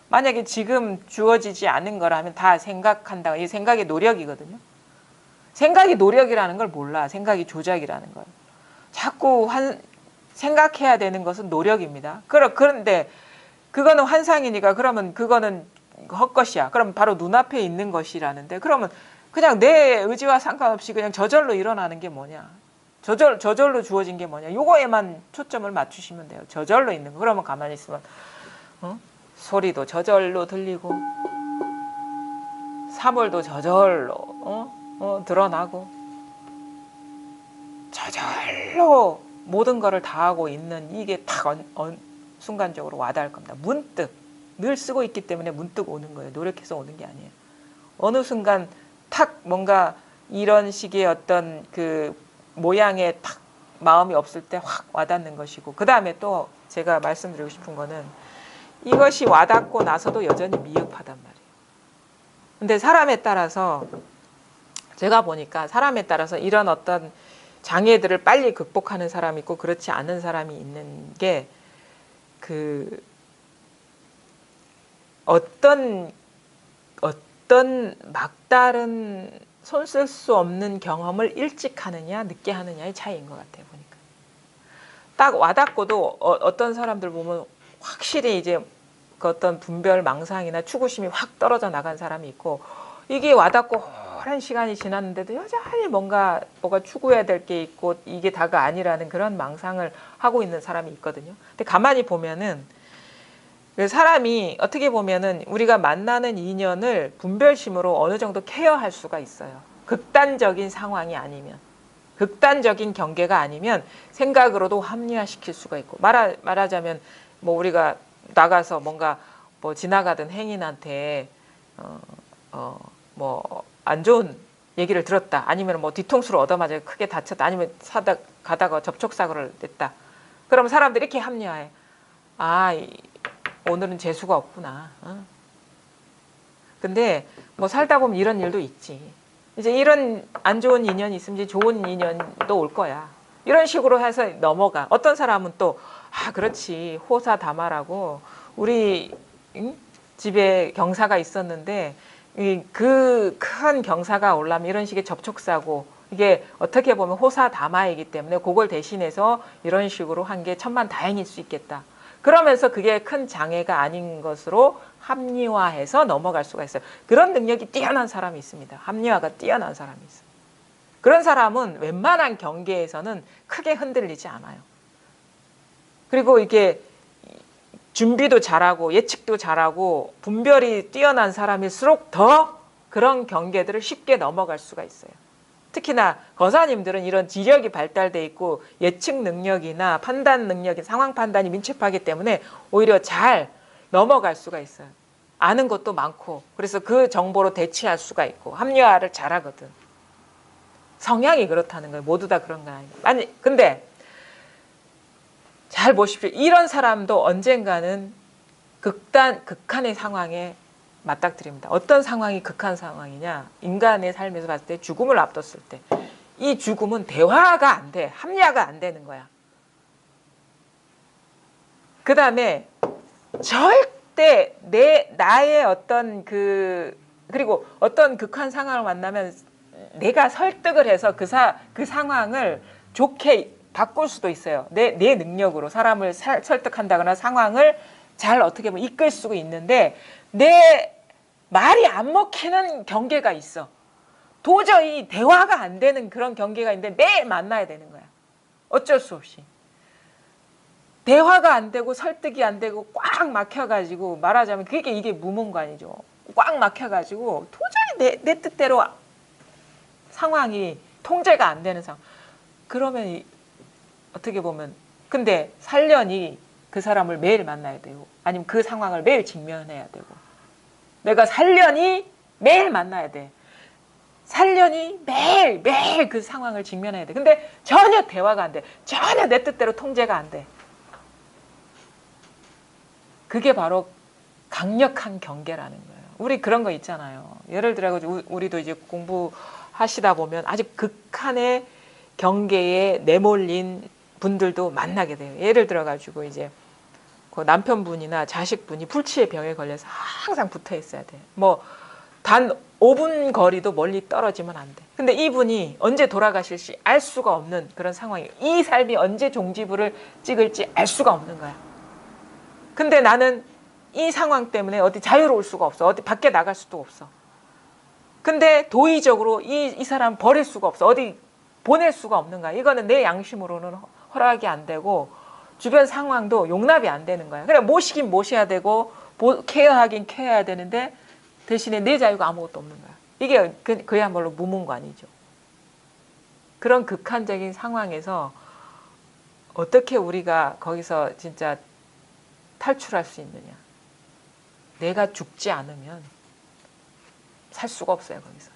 만약에 지금 주어지지 않은 거라면 다 생각한다. 이 생각이 노력이거든요. 생각이 노력이라는 걸 몰라. 생각이 조작이라는 걸. 자꾸 생각해야 되는 것은 노력입니다. 그런데 그거는 환상이니까 그러면 그거는 헛것이야. 그럼 바로 눈앞에 있는 것이라는데, 그러면 그냥 내 의지와 상관없이 그냥 저절로 일어나는 게 뭐냐. 저절로 주어진 게 뭐냐. 요거에만 초점을 맞추시면 돼요. 저절로 있는 거. 그러면 가만히 있으면 소리도 저절로 들리고 사물도 저절로 드러나고 저절로 모든 것을 다 하고 있는, 이게 딱 순간적으로 와닿을 겁니다. 문득 늘 쓰고 있기 때문에 문득 오는 거예요. 노력해서 오는 게 아니에요. 어느 순간 탁 뭔가 이런 식의 어떤 그 모양에 탁 마음이 없을 때 확 와닿는 것이고, 그 다음에 또 제가 말씀드리고 싶은 거는 이것이 와닿고 나서도 여전히 미흡하단 말이에요. 근데 사람에 따라서 제가 보니까 사람에 따라서 이런 어떤 장애들을 빨리 극복하는 사람이 있고 그렇지 않은 사람이 있는 게, 그 어떤 막다른 손 쓸 수 없는 경험을 일찍 하느냐 늦게 하느냐의 차이인 것 같아요. 보니까 딱 와닿고도 어떤 사람들 보면 확실히 이제 그 어떤 분별 망상이나 추구심이 확 떨어져 나간 사람이 있고, 이게 와닿고 오랜 시간이 지났는데도 여전히 뭐가 추구해야 될 게 있고 이게 다가 아니라는 그런 망상을 하고 있는 사람이 있거든요. 근데 가만히 보면은 사람이 어떻게 보면은 우리가 만나는 인연을 분별심으로 어느 정도 케어할 수가 있어요. 극단적인 상황이 아니면, 극단적인 경계가 아니면 생각으로도 합리화시킬 수가 있고, 말하자면 뭐 우리가 나가서 뭔가 뭐 지나가던 행인한테 뭐 안 좋은 얘기를 들었다, 아니면 뭐 뒤통수를 얻어맞아 크게 다쳤다, 아니면 가다가 접촉사고를 냈다. 그럼 사람들이 이렇게 합리화해. 오늘은 재수가 없구나. 근데 뭐 살다 보면 이런 일도 있지. 이제 이런 안 좋은 인연이 있으면 이제 좋은 인연도 올 거야. 이런 식으로 해서 넘어가. 어떤 사람은 또 그렇지, 호사다마라고 우리 집에 경사가 있었는데 그 큰 경사가 오려면 이런 식의 접촉사고, 이게 어떻게 보면 호사다마이기 때문에 그걸 대신해서 이런 식으로 한 게 천만다행일 수 있겠다. 그러면서 그게 큰 장애가 아닌 것으로 합리화해서 넘어갈 수가 있어요. 그런 능력이 뛰어난 사람이 있습니다. 합리화가 뛰어난 사람이 있어요. 그런 사람은 웬만한 경계에서는 크게 흔들리지 않아요. 그리고 이게 준비도 잘하고 예측도 잘하고 분별이 뛰어난 사람일수록 더 그런 경계들을 쉽게 넘어갈 수가 있어요. 특히나 거사님들은 이런 지력이 발달돼 있고 예측 능력이나 판단 능력이, 상황 판단이 민첩하기 때문에 오히려 잘 넘어갈 수가 있어요. 아는 것도 많고, 그래서 그 정보로 대치할 수가 있고 합리화를 잘하거든. 성향이 그렇다는 거예요. 모두 다 그런 건 아니고. 아니 근데 잘 보십시오. 이런 사람도 언젠가는 극한의 상황에 맞닥뜨립니다. 어떤 상황이 극한 상황이냐? 인간의 삶에서 봤을 때 죽음을 앞뒀을 때 이 죽음은 대화가 안 돼. 합리화가 안 되는 거야. 그 다음에 절대 나의 어떤 그리고 어떤 극한 상황을 만나면 내가 설득을 해서 그 상황을 좋게 바꿀 수도 있어요. 내 능력으로 사람을 설득한다거나 상황을 잘 어떻게 보면 이끌 수가 있는데, 내 말이 안 먹히는 경계가 있어. 도저히 대화가 안 되는 그런 경계가 있는데 매일 만나야 되는 거야. 어쩔 수 없이. 대화가 안 되고 설득이 안 되고 꽉 막혀가지고 말하자면 그게 이게 무문관이죠. 꽉 막혀가지고 도저히 내 뜻대로 상황이 통제가 안 되는 상황. 그러면 어떻게 보면 근데 살려니 그 사람을 매일 만나야 되고 아니면 그 상황을 매일 직면해야 되고 내가 살려니 매일 만나야 돼. 살려니 매일 그 상황을 직면해야 돼. 근데 전혀 대화가 안 돼. 전혀 내 뜻대로 통제가 안 돼. 그게 바로 강력한 경계라는 거예요. 우리 그런 거 있잖아요. 예를 들어 우리도 이제 공부하시다 보면 아주 극한의 경계에 내몰린 분들도 만나게 돼요. 예를 들어 가지고 이제 그 남편분이나 자식분이 불치의 병에 걸려서 항상 붙어 있어야 돼. 뭐 단 5분 거리도 멀리 떨어지면 안 돼. 근데 이분이 언제 돌아가실지 알 수가 없는 그런 상황이에요. 이 삶이 언제 종지부를 찍을지 알 수가 없는 거야. 근데 나는 이 상황 때문에 어디 자유로울 수가 없어. 어디 밖에 나갈 수도 없어. 근데 도의적으로 이 사람 버릴 수가 없어. 어디 보낼 수가 없는 거야. 이거는 내 양심으로는 허락이 안 되고 주변 상황도 용납이 안 되는 거야. 그래 모시긴 모셔야 되고 케어하긴 케어해야 되는데 대신에 내 자유가 아무것도 없는 거야. 이게 그야말로 무문관이죠. 그런 극한적인 상황에서 어떻게 우리가 거기서 진짜 탈출할 수 있느냐. 내가 죽지 않으면 살 수가 없어요. 거기서.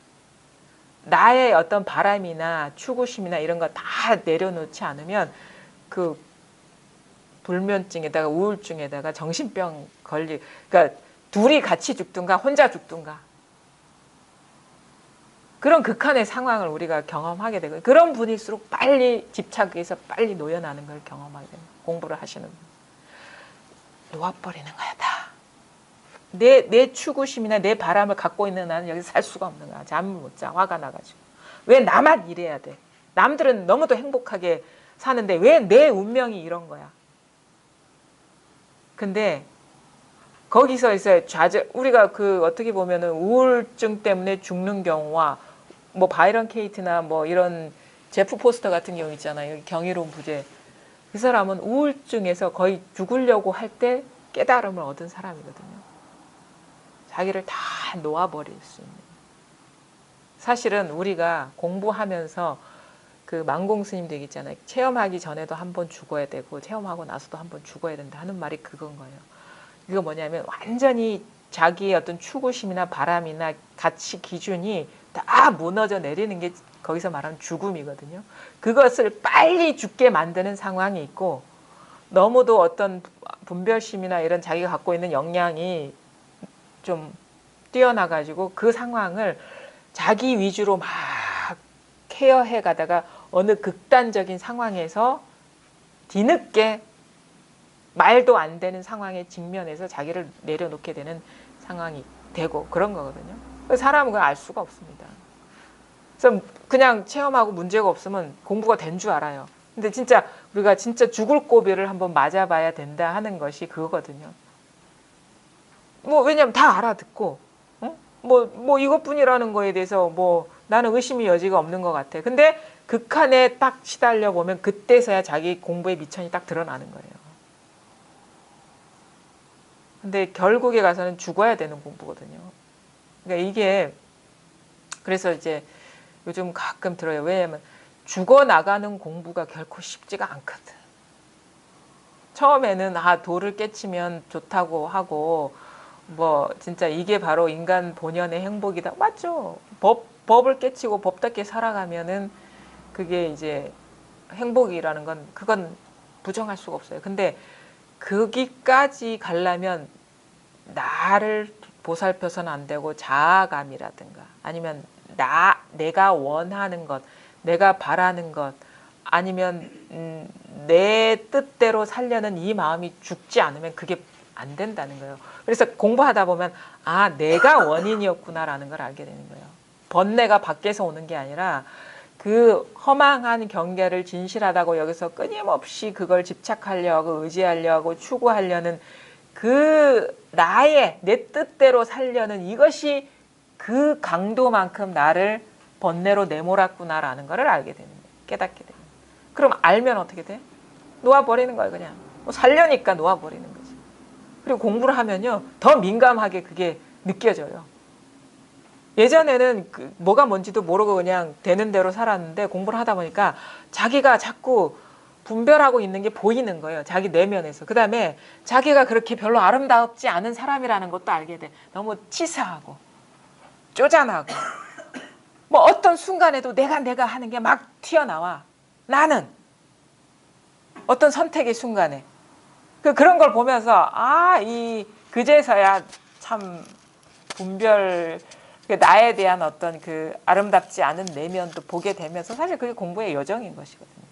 나의 어떤 바람이나 추구심이나 이런 거 다 내려놓지 않으면 그 불면증에다가 우울증에다가 정신병 그러니까 둘이 같이 죽든가 혼자 죽든가 그런 극한의 상황을 우리가 경험하게 되고 그런 분일수록 빨리 집착해서 빨리 노여나는 걸 경험하게 됩니다. 공부를 하시는 분. 놓아버리는 거야 다. 내 추구심이나 내 바람을 갖고 있는 나는 여기서 살 수가 없는 거야. 잠을 못 자. 화가 나가지고. 왜 나만 이래야 돼. 남들은 너무도 행복하게 사는데 왜 내 운명이 이런 거야. 근데 거기서 이제 우리가 그 어떻게 보면은 우울증 때문에 죽는 경우와 뭐 바이런 케이트나 뭐 이런 제프 포스터 같은 경우 있잖아요. 경이로운 부재. 그 사람은 우울증에서 거의 죽으려고 할 때 깨달음을 얻은 사람이거든요. 자기를 다 놓아버릴 수 있는. 사실은 우리가 공부하면서 그 만공 스님도 얘기했잖아요. 체험하기 전에도 한 번 죽어야 되고 체험하고 나서도 한 번 죽어야 된다 하는 말이 그건 거예요. 이거 뭐냐면 완전히 자기의 어떤 추구심이나 바람이나 가치 기준이 다 무너져 내리는 게 거기서 말하는 죽음이거든요. 그것을 빨리 죽게 만드는 상황이 있고 너무도 어떤 분별심이나 이런 자기가 갖고 있는 역량이 좀 뛰어나가지고 그 상황을 자기 위주로 막 케어해 가다가 어느 극단적인 상황에서 뒤늦게 말도 안 되는 상황에 직면해서 자기를 내려놓게 되는 상황이 되고 그런 거거든요. 사람은 그걸 알 수가 없습니다. 그래서 그냥 체험하고 문제가 없으면 공부가 된 줄 알아요. 근데 진짜 우리가 진짜 죽을 고비를 한번 맞아봐야 된다 하는 것이 그거거든요. 뭐 왜냐면 다 알아듣고 뭐 이것뿐이라는 거에 대해서 뭐 나는 의심의 여지가 없는 것 같아. 근데 극한에 딱 시달려 보면 그때서야 자기 공부의 미천이 딱 드러나는 거예요. 근데 결국에 가서는 죽어야 되는 공부거든요. 그러니까 이게 그래서 이제 요즘 가끔 들어요. 왜냐면 죽어나가는 공부가 결코 쉽지가 않거든. 처음에는 도를 깨치면 좋다고 하고 뭐 진짜 이게 바로 인간 본연의 행복이다. 맞죠. 법을 깨치고 법답게 살아가면은 그게 이제 행복이라는 건 그건 부정할 수가 없어요. 근데 거기까지 가려면 나를 보살펴서는 안 되고 자아감이라든가 아니면 내가 원하는 것, 내가 바라는 것 아니면 내 뜻대로 살려는 이 마음이 죽지 않으면 그게 안 된다는 거예요. 그래서 공부하다 보면 내가 원인이었구나라는 걸 알게 되는 거예요. 번뇌가 밖에서 오는 게 아니라 그 허망한 경계를 진실하다고 여기서 끊임없이 그걸 집착하려고 의지하려고 추구하려는 그 나의 내 뜻대로 살려는 이것이 그 강도만큼 나를 번뇌로 내몰았구나라는 것을 알게 되는 거예요. 깨닫게 되는 거예요. 그럼 알면 어떻게 돼? 놓아버리는 거예요. 그냥 뭐 살려니까 놓아버리는 거지. 그리고 공부를 하면요 더 민감하게 그게 느껴져요. 예전에는 뭐가 뭔지도 모르고 그냥 되는 대로 살았는데 공부를 하다 보니까 자기가 자꾸 분별하고 있는 게 보이는 거예요. 자기 내면에서. 그 다음에 자기가 그렇게 별로 아름답지 않은 사람이라는 것도 알게 돼. 너무 치사하고 쪼잔하고 뭐 어떤 순간에도 내가 하는 게 막 튀어나와. 나는 어떤 선택의 순간에 그런 걸 보면서 그제서야 참 분별 나에 대한 어떤 그 아름답지 않은 내면도 보게 되면서 사실 그게 공부의 여정인 것이거든요.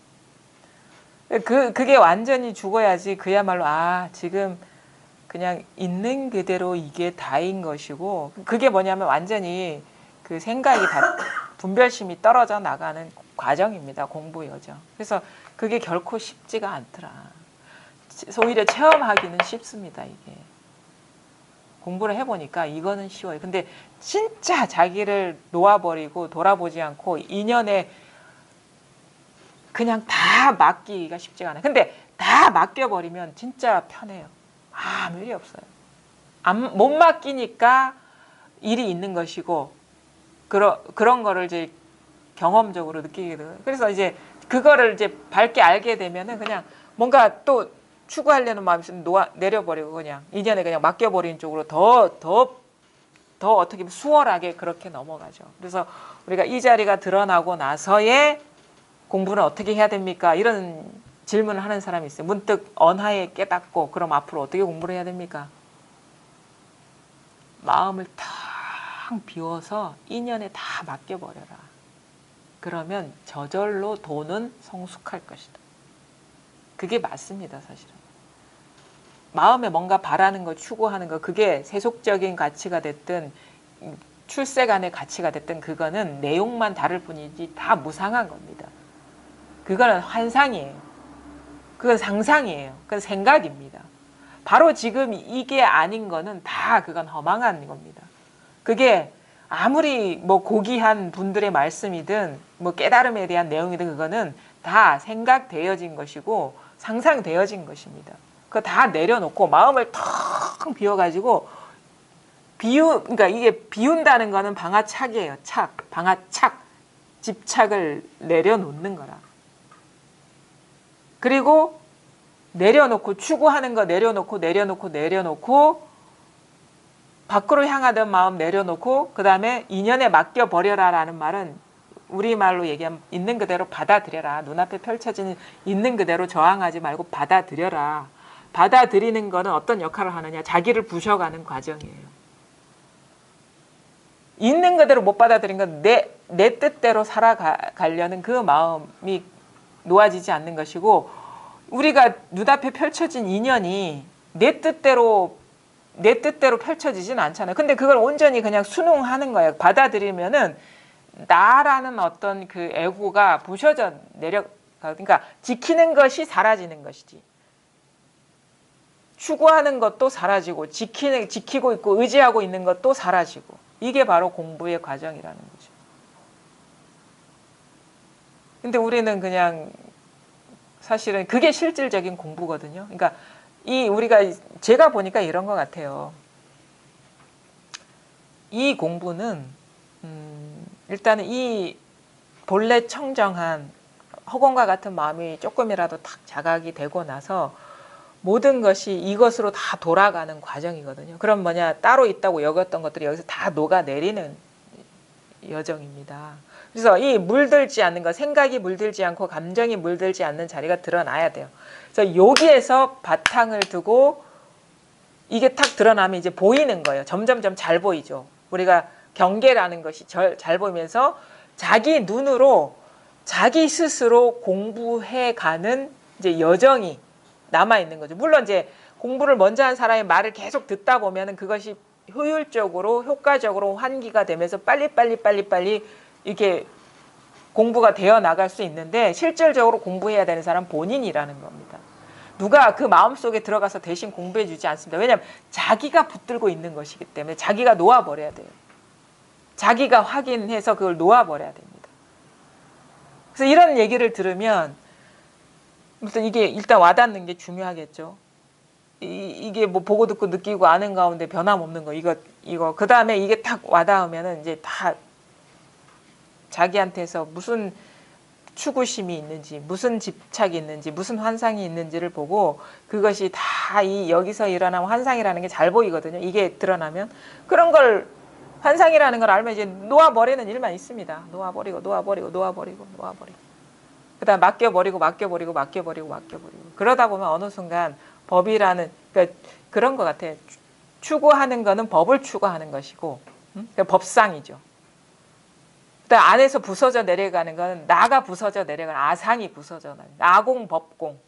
그게 완전히 죽어야지 그야말로 지금 그냥 있는 그대로 이게 다인 것이고 그게 뭐냐면 완전히 그 생각이 다 분별심이 떨어져 나가는 과정입니다. 공부 여정. 그래서 그게 결코 쉽지가 않더라. 오히려 체험하기는 쉽습니다. 이게. 공부를 해보니까 이거는 쉬워요. 근데 진짜 자기를 놓아버리고 돌아보지 않고 인연에 그냥 다 맡기기가 쉽지가 않아요. 근데 다 맡겨버리면 진짜 편해요. 아무 일이 없어요. 못 맡기니까 일이 있는 것이고 그런 거를 이제 경험적으로 느끼게 돼요. 그래서 이제 그거를 이제 밝게 알게 되면은 그냥 뭔가 또 추구하려는 마음이 있으면 내려버리고 그냥 인연에 그냥 맡겨버리는 쪽으로 더 어떻게 보면 수월하게 그렇게 넘어가죠. 그래서 우리가 이 자리가 드러나고 나서의 공부는 어떻게 해야 됩니까? 이런 질문을 하는 사람이 있어요. 문득 언하에 깨닫고 그럼 앞으로 어떻게 공부를 해야 됩니까? 마음을 탁 비워서 인연에 다 맡겨버려라. 그러면 저절로 도는 성숙할 것이다. 그게 맞습니다. 사실은. 마음에 뭔가 바라는 거 추구하는 거 그게 세속적인 가치가 됐든 출세간의 가치가 됐든 그거는 내용만 다를 뿐이지 다 무상한 겁니다. 그거는 환상이에요. 그건 상상이에요. 그건 생각입니다. 바로 지금 이게 아닌 거는 다 그건 허망한 겁니다. 그게 아무리 뭐 고귀한 분들의 말씀이든 뭐 깨달음에 대한 내용이든 그거는 다 생각되어진 것이고 상상되어진 것입니다. 그거 다 내려놓고 마음을 텅 비워가지고 그러니까 이게 비운다는 거는 방아착이에요. 방아착. 집착을 내려놓는 거라. 그리고 내려놓고 추구하는 거 내려놓고 밖으로 향하던 마음 내려놓고 그 다음에 인연에 맡겨버려라 라는 말은 우리말로 얘기하면 있는 그대로 받아들여라. 눈앞에 펼쳐지는 있는 그대로 저항하지 말고 받아들여라. 받아들이는 거는 어떤 역할을 하느냐. 자기를 부셔가는 과정이에요. 있는 그대로 못 받아들인 건 내 뜻대로 살아가려는 그 마음이 놓아지지 않는 것이고 우리가 눈앞에 펼쳐진 인연이 내 뜻대로 펼쳐지진 않잖아요. 근데 그걸 온전히 그냥 순응하는 거예요. 받아들이면은 나라는 어떤 그 에고가 부셔져 내려가. 그러니까 지키는 것이 사라지는 것이지. 추구하는 것도 사라지고 지키고 있고 의지하고 있는 것도 사라지고. 이게 바로 공부의 과정이라는 거죠. 근데 우리는 그냥 사실은 그게 실질적인 공부거든요. 그러니까 제가 보니까 이런 것 같아요. 이 공부는 일단은 이 본래 청정한 허공과 같은 마음이 조금이라도 탁 자각이 되고 나서 모든 것이 이것으로 다 돌아가는 과정이거든요. 그럼 뭐냐 따로 있다고 여겼던 것들이 여기서 다 녹아내리는 여정입니다. 그래서 이 물들지 않는 것, 생각이 물들지 않고 감정이 물들지 않는 자리가 드러나야 돼요. 그래서 여기에서 바탕을 두고 이게 탁 드러나면 이제 보이는 거예요. 점점점 잘 보이죠. 우리가 경계라는 것이 잘 보이면서 자기 눈으로 자기 스스로 공부해가는 이제 여정이 남아 있는 거죠. 물론 이제 공부를 먼저 한 사람의 말을 계속 듣다 보면은 그것이 효율적으로 효과적으로 환기가 되면서 빨리 이렇게 공부가 되어 나갈 수 있는데 실질적으로 공부해야 되는 사람은 본인이라는 겁니다. 누가 그 마음속에 들어가서 대신 공부해 주지 않습니다. 왜냐하면 자기가 붙들고 있는 것이기 때문에 자기가 놓아버려야 돼요. 자기가 확인해서 그걸 놓아버려야 됩니다. 그래서 이런 얘기를 들으면 무슨 이게 일단 와닿는 게 중요하겠죠. 이게 뭐 보고 듣고 느끼고 아는 가운데 변함없는 거 이거 그 다음에 이게 딱 와닿으면은 이제 다 자기한테서 무슨 추구심이 있는지 무슨 집착이 있는지 무슨 환상이 있는지를 보고 그것이 다 이 여기서 일어나는 환상이라는 게 잘 보이거든요. 이게 드러나면 그런 걸 환상이라는 걸 알면 이제 놓아버리는 일만 있습니다. 놓아버리고 그다음 맡겨버리고 그러다 보면 어느 순간 법이라는 그러니까 그런 것 같아요. 추구하는 거는 법을 추구하는 것이고 그러니까 법상이죠. 그다음 안에서 부서져 내려가는 건 나가 부서져 내려가는 아상이 부서져 나가는 나공 법공.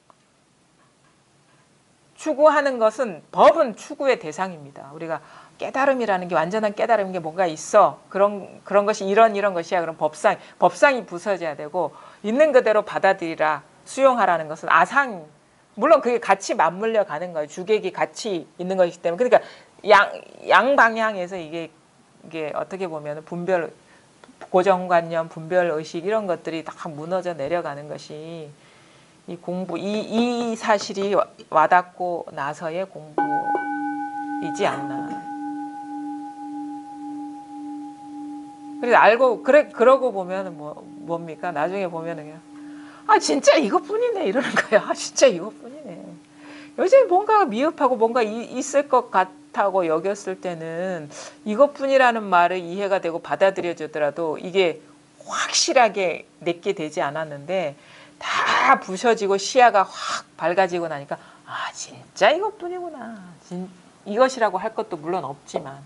추구하는 것은 법은 추구의 대상입니다. 우리가 깨달음이라는 게 완전한 깨달음인 게 뭔가 있어. 그런 것이 이런 것이야. 그럼 법상이 부서져야 되고 있는 그대로 받아들이라 수용하라는 것은 아상. 물론 그게 같이 맞물려 가는 거예요. 주객이 같이 있는 것이기 때문에. 그러니까 양 방향에서 이게 어떻게 보면 분별 고정관념, 분별의식 이런 것들이 다 무너져 내려가는 것이 이 공부, 이 사실이 와닿고 나서의 공부이지 않나. 그래서 그러고 보면 뭡니까? 나중에 보면은 그냥, 진짜 이것뿐이네. 이러는 거야. 진짜 이것뿐이네. 요즘 뭔가 미흡하고 뭔가 있을 것 같다고 여겼을 때는 이것뿐이라는 말을 이해가 되고 받아들여지더라도 이게 확실하게 내게 되지 않았는데 다 부셔지고 시야가 확 밝아지고 나니까 진짜 이것뿐이구나. 이것이라고 할 것도 물론 없지만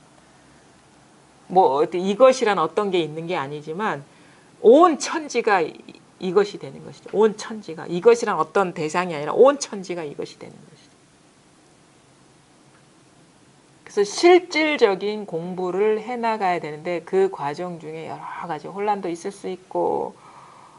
뭐 이것이란 어떤 게 있는 게 아니지만 온 천지가 이것이 되는 것이죠. 온 천지가 이것이란 어떤 대상이 아니라 온 천지가 이것이 되는 것이죠. 그래서 실질적인 공부를 해나가야 되는데 그 과정 중에 여러 가지 혼란도 있을 수 있고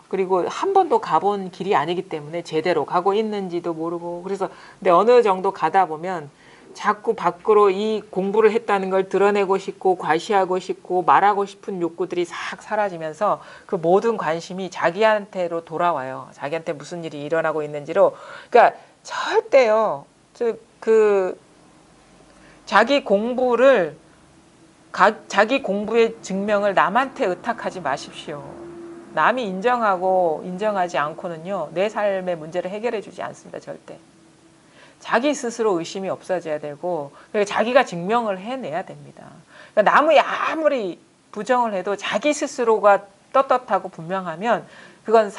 그리고 한 번도 가본 길이 아니기 때문에 제대로 가고 있는지도 모르고 그래서 근데 어느 정도 가다 보면 자꾸 밖으로 이 공부를 했다는 걸 드러내고 싶고 과시하고 싶고 말하고 싶은 욕구들이 싹 사라지면서 그 모든 관심이 자기한테로 돌아와요. 자기한테 무슨 일이 일어나고 있는지로. 그러니까 절대요. 자기 공부의 증명을 남한테 의탁하지 마십시오. 남이 인정하고 인정하지 않고는요. 내 삶의 문제를 해결해 주지 않습니다. 절대. 자기 스스로 의심이 없어져야 되고 자기가 증명을 해내야 됩니다. 그러니까 남이 아무리 부정을 해도 자기 스스로가 떳떳하고 분명하면 그건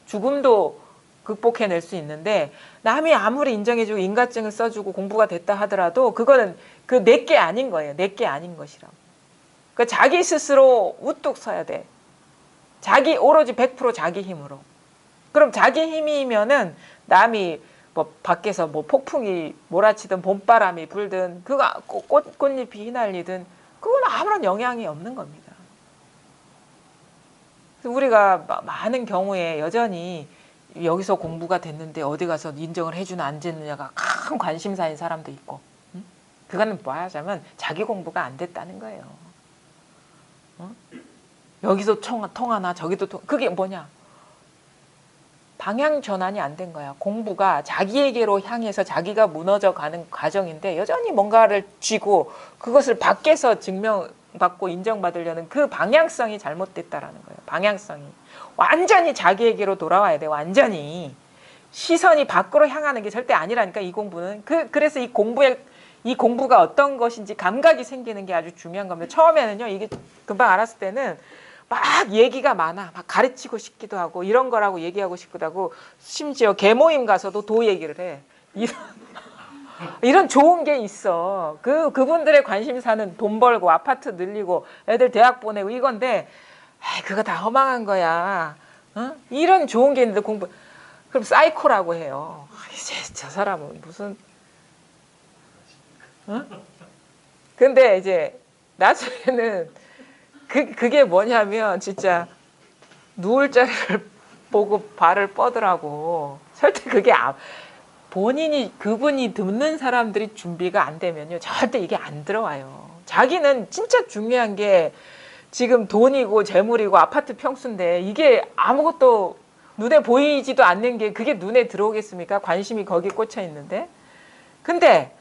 죽음도 극복해낼 수 있는데 남이 아무리 인정해주고 인가증을 써주고 공부가 됐다 하더라도 그거는 내게 아닌 거예요. 내게 아닌 것이라고. 그러니까 자기 스스로 우뚝 서야 돼. 오로지 100% 자기 힘으로. 그럼 자기 힘이면은 남이 뭐 밖에서 뭐 폭풍이 몰아치든 봄바람이 불든 꽃잎이 휘날리든 그건 아무런 영향이 없는 겁니다. 우리가 많은 경우에 여전히 여기서 공부가 됐는데 어디 가서 인정을 해주나 안 해주느냐가 큰 관심사인 사람도 있고 그거는 뭐 하자면 자기 공부가 안 됐다는 거예요. 여기서 통하나 저기도 그게 뭐냐? 방향 전환이 안 된 거야. 공부가 자기에게로 향해서 자기가 무너져 가는 과정인데 여전히 뭔가를 쥐고 그것을 밖에서 증명받고 인정받으려는 그 방향성이 잘못됐다라는 거예요. 방향성이. 완전히 자기에게로 돌아와야 돼. 완전히. 시선이 밖으로 향하는 게 절대 아니라니까 이 공부는. 그래서 이 공부가 어떤 것인지 감각이 생기는 게 아주 중요한 겁니다. 처음에는요. 이게 금방 알았을 때는 막 얘기가 많아. 막 가르치고 싶기도 하고 이런 거라고 얘기하고 싶기도 하고 심지어 개모임 가서도 도 얘기를 해. 이런 좋은 게 있어. 그분들의 관심사는 돈 벌고 아파트 늘리고 애들 대학 보내고 이건데 그거 다 허망한 거야. 이런 좋은 게 있는데 그럼 사이코라고 해요. 이제 저 사람은 무슨 근데 이제 나중에는 그게 뭐냐면 진짜 누울 자리를 보고 발을 뻗으라고. 절대 그게 그분이 듣는 사람들이 준비가 안 되면요. 절대 이게 안 들어와요. 자기는 진짜 중요한 게 지금 돈이고 재물이고 아파트 평수인데 이게 아무것도 눈에 보이지도 않는 게 그게 눈에 들어오겠습니까? 관심이 거기에 꽂혀 있는데. 근데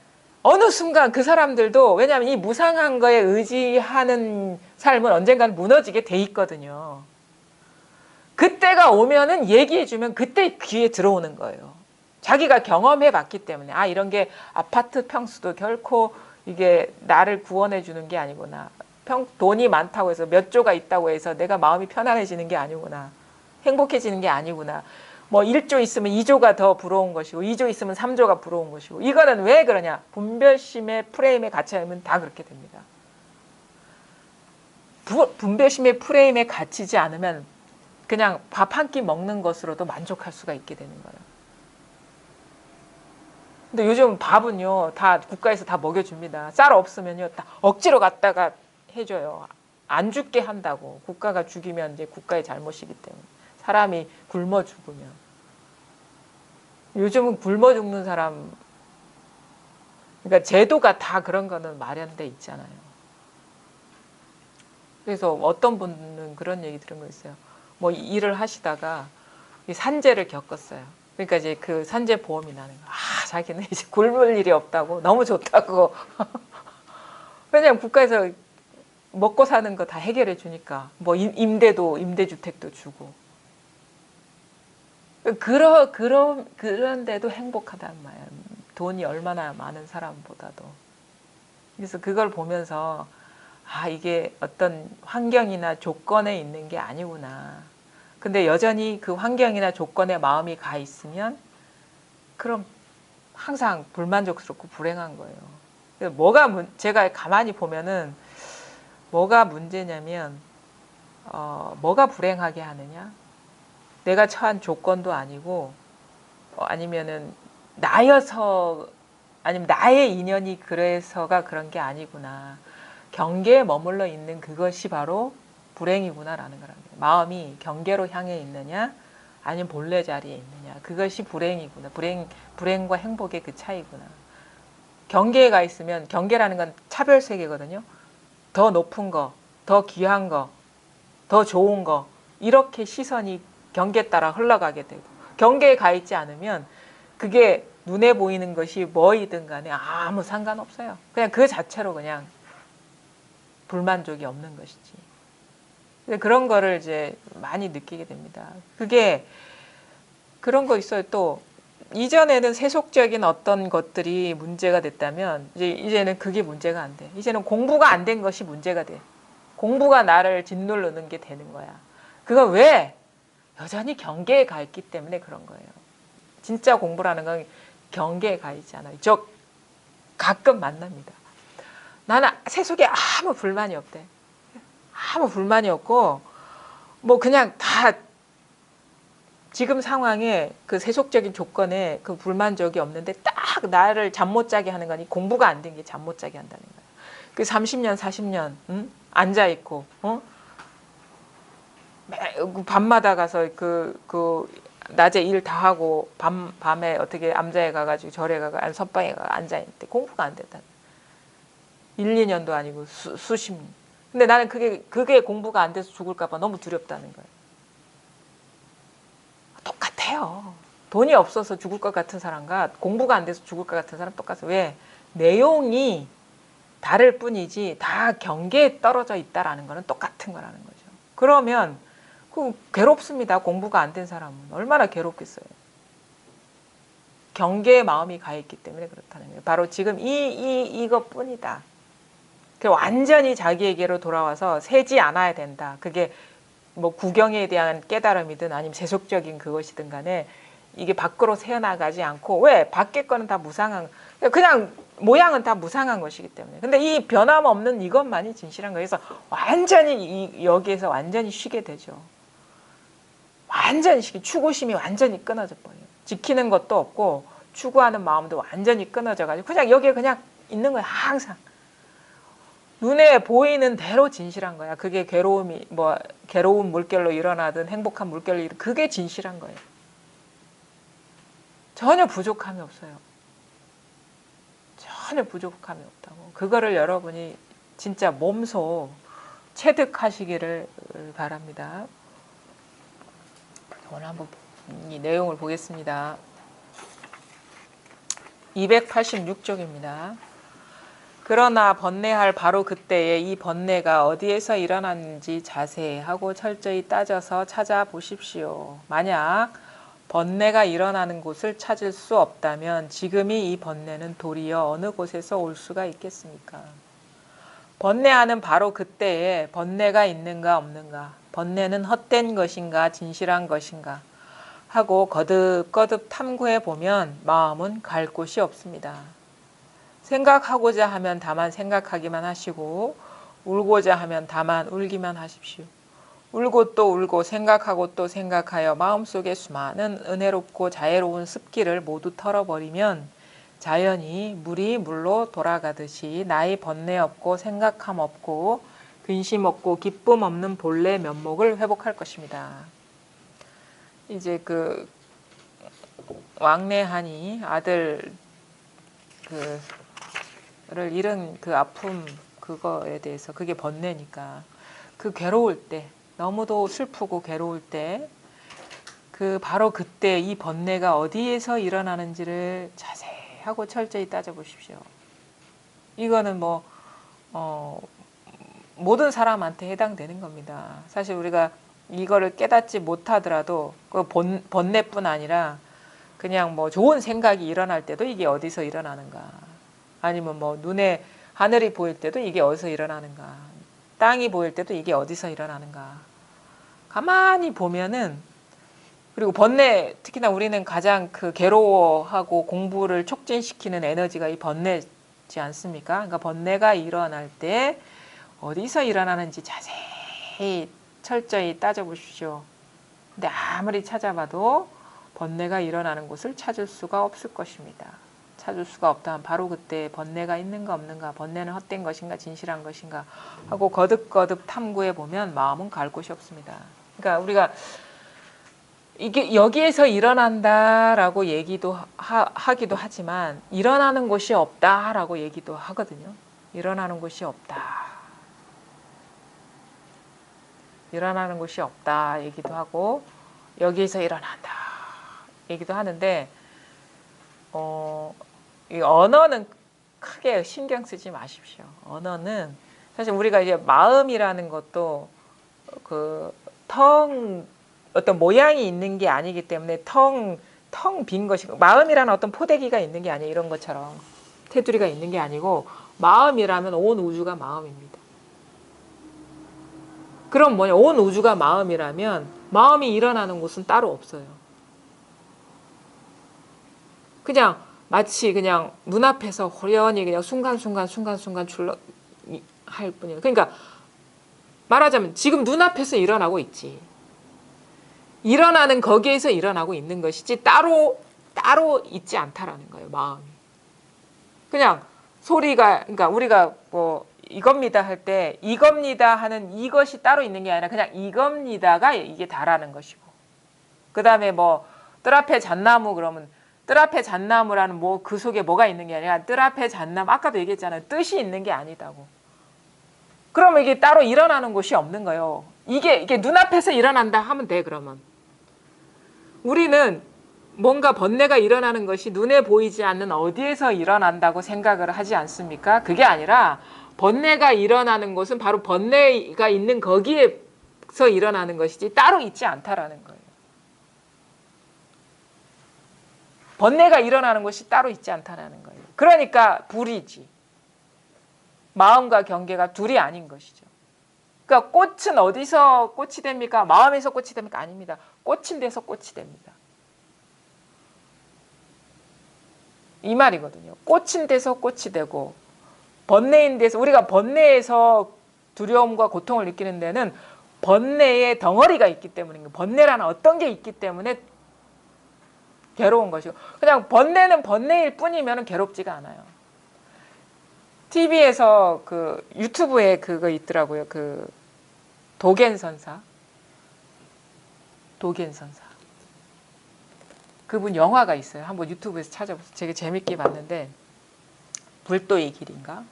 어느 순간 그 사람들도 왜냐하면 이 무상한 거에 의지하는 삶은 언젠가는 무너지게 돼 있거든요. 그때가 오면은 얘기해주면 그때 귀에 들어오는 거예요. 자기가 경험해 봤기 때문에 아 이런 게 아파트 평수도 결코 이게 나를 구원해 주는 게 아니구나. 돈이 많다고 해서 몇 조가 있다고 해서 내가 마음이 편안해지는 게 아니구나. 행복해지는 게 아니구나. 뭐 1조 있으면 2조가 더 부러운 것이고 2조 있으면 3조가 부러운 것이고 이거는 왜 그러냐. 분별심의 프레임에 갇혀있으면 다 그렇게 됩니다. 분별심의 프레임에 갇히지 않으면 그냥 밥 한 끼 먹는 것으로도 만족할 수가 있게 되는 거예요. 근데 요즘 밥은요 다 국가에서 다 먹여줍니다. 쌀 없으면요 다 억지로 갖다가 해줘요. 안 죽게 한다고. 국가가 죽이면 이제 국가의 잘못이기 때문에 사람이 굶어 죽으면. 요즘은 굶어 죽는 사람, 그러니까 제도가 다 그런 거는 마련돼 있잖아요. 그래서 어떤 분은 그런 얘기 들은 거 있어요. 뭐 일을 하시다가 산재를 겪었어요. 그러니까 이제 그 산재 보험이 나는 거. 아, 자기는 이제 굶을 일이 없다고 너무 좋다고. 왜냐면 국가에서 먹고 사는 거 다 해결해 주니까 뭐 임대주택도 주고. 그런데도 행복하단 말이야. 돈이 얼마나 많은 사람보다도. 그래서 그걸 보면서 아 이게 어떤 환경이나 조건에 있는 게 아니구나. 근데 여전히 그 환경이나 조건에 마음이 가 있으면 그럼 항상 불만족스럽고 불행한 거예요. 제가 가만히 보면은 뭐가 문제냐면 뭐가 불행하게 하느냐? 내가 처한 조건도 아니고 아니면은 나여서 아니면 나의 인연이 그래서가 그런 게 아니구나. 경계에 머물러 있는 그것이 바로 불행이구나라는 거랍니다. 마음이 경계로 향해 있느냐 아니면 본래 자리에 있느냐. 그것이 불행이구나. 불행과 행복의 그 차이구나. 경계에 가 있으면 경계라는 건 차별 세계거든요. 더 높은 거, 더 귀한 거, 더 좋은 거 이렇게 시선이 경계에 따라 흘러가게 되고 경계에 가 있지 않으면 그게 눈에 보이는 것이 뭐이든 간에 아무 상관없어요. 그냥 그 자체로 그냥 불만족이 없는 것이지. 그런 거를 이제 많이 느끼게 됩니다. 그게 그런 거 있어요. 또 이전에는 세속적인 어떤 것들이 문제가 됐다면 이제는 그게 문제가 안 돼. 이제는 공부가 안 된 것이 문제가 돼. 공부가 나를 짓누르는 게 되는 거야. 그건 왜? 여전히 경계에 가 있기 때문에 그런 거예요. 진짜 공부라는 건 경계에 가 있지 않아요. 저 가끔 만납니다. 나는 세속에 아무 불만이 없대. 아무 불만이 없고 뭐 그냥 다 지금 상황에 그 세속적인 조건에 그 불만족이 없는데 딱 나를 잠 못 자게 하는 거니 공부가 안 된 게 잠 못 자게 한다는 거예요. 그 30년 40년 앉아 있고 밤마다 가서 그 낮에 일 다 하고 밤에 어떻게 암자에 가가지고 절에 가가 선방에 가 앉아 있는데 공부가 안 된다. 1, 2년도 아니고 수십 년. 근데 나는 그게 공부가 안 돼서 죽을까 봐 너무 두렵다는 거예요. 똑같아요. 돈이 없어서 죽을 것 같은 사람과 공부가 안 돼서 죽을 것 같은 사람 똑같아요. 왜? 내용이 다를 뿐이지 다 경계에 떨어져 있다라는 거는 똑같은 거라는 거죠. 그러면 괴롭습니다. 공부가 안 된 사람은. 얼마나 괴롭겠어요. 경계에 마음이 가 있기 때문에 그렇다는 거예요. 바로 지금 이것뿐이다. 완전히 자기에게로 돌아와서 세지 않아야 된다. 그게 뭐 구경에 대한 깨달음이든 아니면 세속적인 그것이든 간에 이게 밖으로 새어나가지 않고 왜? 밖에 거는 다 무상한 그냥 모양은 다 무상한 것이기 때문에. 근데 이 변함없는 이것만이 진실한 거예요. 그래서 완전히 여기에서 완전히 쉬게 되죠. 완전히 쉬게 추구심이 완전히 끊어져 버려요. 지키는 것도 없고 추구하는 마음도 완전히 끊어져가지고 그냥 여기에 그냥 있는 거예요. 항상. 눈에 보이는 대로 진실한 거야. 그게 괴로운 물결로 일어나든 행복한 물결로 일어나든 그게 진실한 거예요. 전혀 부족함이 없어요. 전혀 부족함이 없다고. 그거를 여러분이 진짜 몸소 체득하시기를 바랍니다. 오늘 한번 이 내용을 보겠습니다. 286쪽입니다. 그러나 번뇌할 바로 그때에 이 번뇌가 어디에서 일어났는지 자세하고 철저히 따져서 찾아보십시오. 만약 번뇌가 일어나는 곳을 찾을 수 없다면 지금이 이 번뇌는 도리어 어느 곳에서 올 수가 있겠습니까? 번뇌하는 바로 그때에 번뇌가 있는가 없는가, 번뇌는 헛된 것인가 진실한 것인가 하고 거듭거듭 탐구해 보면 마음은 갈 곳이 없습니다. 생각하고자 하면 다만 생각하기만 하시고 울고자 하면 다만 울기만 하십시오. 울고 또 울고 생각하고 또 생각하여 마음속에 수많은 은혜롭고 자애로운 습기를 모두 털어버리면 자연히 물이 물로 돌아가듯이 나의 번뇌 없고 생각함 없고 근심 없고 기쁨 없는 본래 면목을 회복할 것입니다. 이제 그 왕래한이 아들 를 잃은 그 아픔 그거에 대해서 그게 번뇌니까 그 괴로울 때 너무도 슬프고 괴로울 때 그 바로 그때 이 번뇌가 어디에서 일어나는지를 자세하고 철저히 따져보십시오. 이거는 뭐 모든 사람한테 해당되는 겁니다. 사실 우리가 이거를 깨닫지 못하더라도 그 번뇌뿐 아니라 그냥 뭐 좋은 생각이 일어날 때도 이게 어디서 일어나는가, 아니면 뭐 눈에 하늘이 보일 때도 이게 어디서 일어나는가, 땅이 보일 때도 이게 어디서 일어나는가 가만히 보면은, 그리고 번뇌, 특히나 우리는 가장 그 괴로워하고 공부를 촉진시키는 에너지가 이 번뇌지 않습니까? 그러니까 번뇌가 일어날 때 어디서 일어나는지 자세히 철저히 따져보십시오. 근데 아무리 찾아봐도 번뇌가 일어나는 곳을 찾을 수가 없을 것입니다. 찾을 수가 없다면 바로 그때 번뇌가 있는가 없는가, 번뇌는 헛된 것인가 진실한 것인가 하고 거듭거듭 탐구해 보면 마음은 갈 곳이 없습니다. 그러니까 우리가 이게 여기에서 일어난다라고 얘기도 하기도 하지만 일어나는 곳이 없다라고 얘기도 하거든요. 일어나는 곳이 없다. 일어나는 곳이 없다 얘기도 하고 여기에서 일어난다 얘기도 하는데 이 언어는 크게 신경 쓰지 마십시오. 언어는 사실 우리가 이제 마음이라는 것도 그 어떤 모양이 있는 게 아니기 때문에 텅 빈 것이고, 마음이라는 어떤 포대기가 있는 게 아니에요. 이런 것처럼 테두리가 있는 게 아니고 마음이라면 온 우주가 마음입니다. 그럼 뭐냐, 온 우주가 마음이라면 마음이 일어나는 곳은 따로 없어요. 그냥 마치 그냥 눈앞에서 호련히 그냥 순간순간 출러 할 뿐이에요. 그러니까 말하자면 지금 눈앞에서 일어나고 있지. 일어나는 거기에서 일어나고 있는 것이지 따로 있지 않다라는 거예요. 마음이. 그냥 소리가, 그러니까 우리가 뭐 이겁니다 할 때 이겁니다 하는 이것이 따로 있는 게 아니라 그냥 이겁니다가 이게 다라는 것이고, 그 다음에 뭐 뜰 앞에 잣나무 그러면 뜰 앞에 잣나무라는 뭐 그 속에 뭐가 있는 게 아니라 뜰 앞에 잣나무, 아까도 얘기했잖아요. 뜻이 있는 게 아니다고. 그러면 이게 따로 일어나는 곳이 없는 거예요. 이게 눈앞에서 일어난다 하면 돼. 그러면 우리는 뭔가 번뇌가 일어나는 것이 눈에 보이지 않는 어디에서 일어난다고 생각을 하지 않습니까? 그게 아니라 번뇌가 일어나는 곳은 바로 번뇌가 있는 거기에서 일어나는 것이지 따로 있지 않다라는 거예요. 번뇌가 일어나는 것이 따로 있지 않다는 거예요. 그러니까 불이지. 마음과 경계가 둘이 아닌 것이죠. 그러니까 꽃은 어디서 꽃이 됩니까? 마음에서 꽃이 됩니까? 아닙니다. 꽃인 데서 꽃이 됩니다. 이 말이거든요. 꽃인 데서 꽃이 되고 번뇌인 데서, 우리가 번뇌에서 두려움과 고통을 느끼는 데는 번뇌의 덩어리가 있기 때문인 거예요. 번뇌라는 어떤 게 있기 때문에 괴로운 것이고, 그냥 번뇌는 번뇌일 뿐이면 괴롭지가 않아요. TV에서 그 유튜브에 그거 있더라고요. 그 도겐선사. 그분 영화가 있어요. 한번 유튜브에서 찾아보세요. 되게 재밌게 봤는데, 불도의 길인가?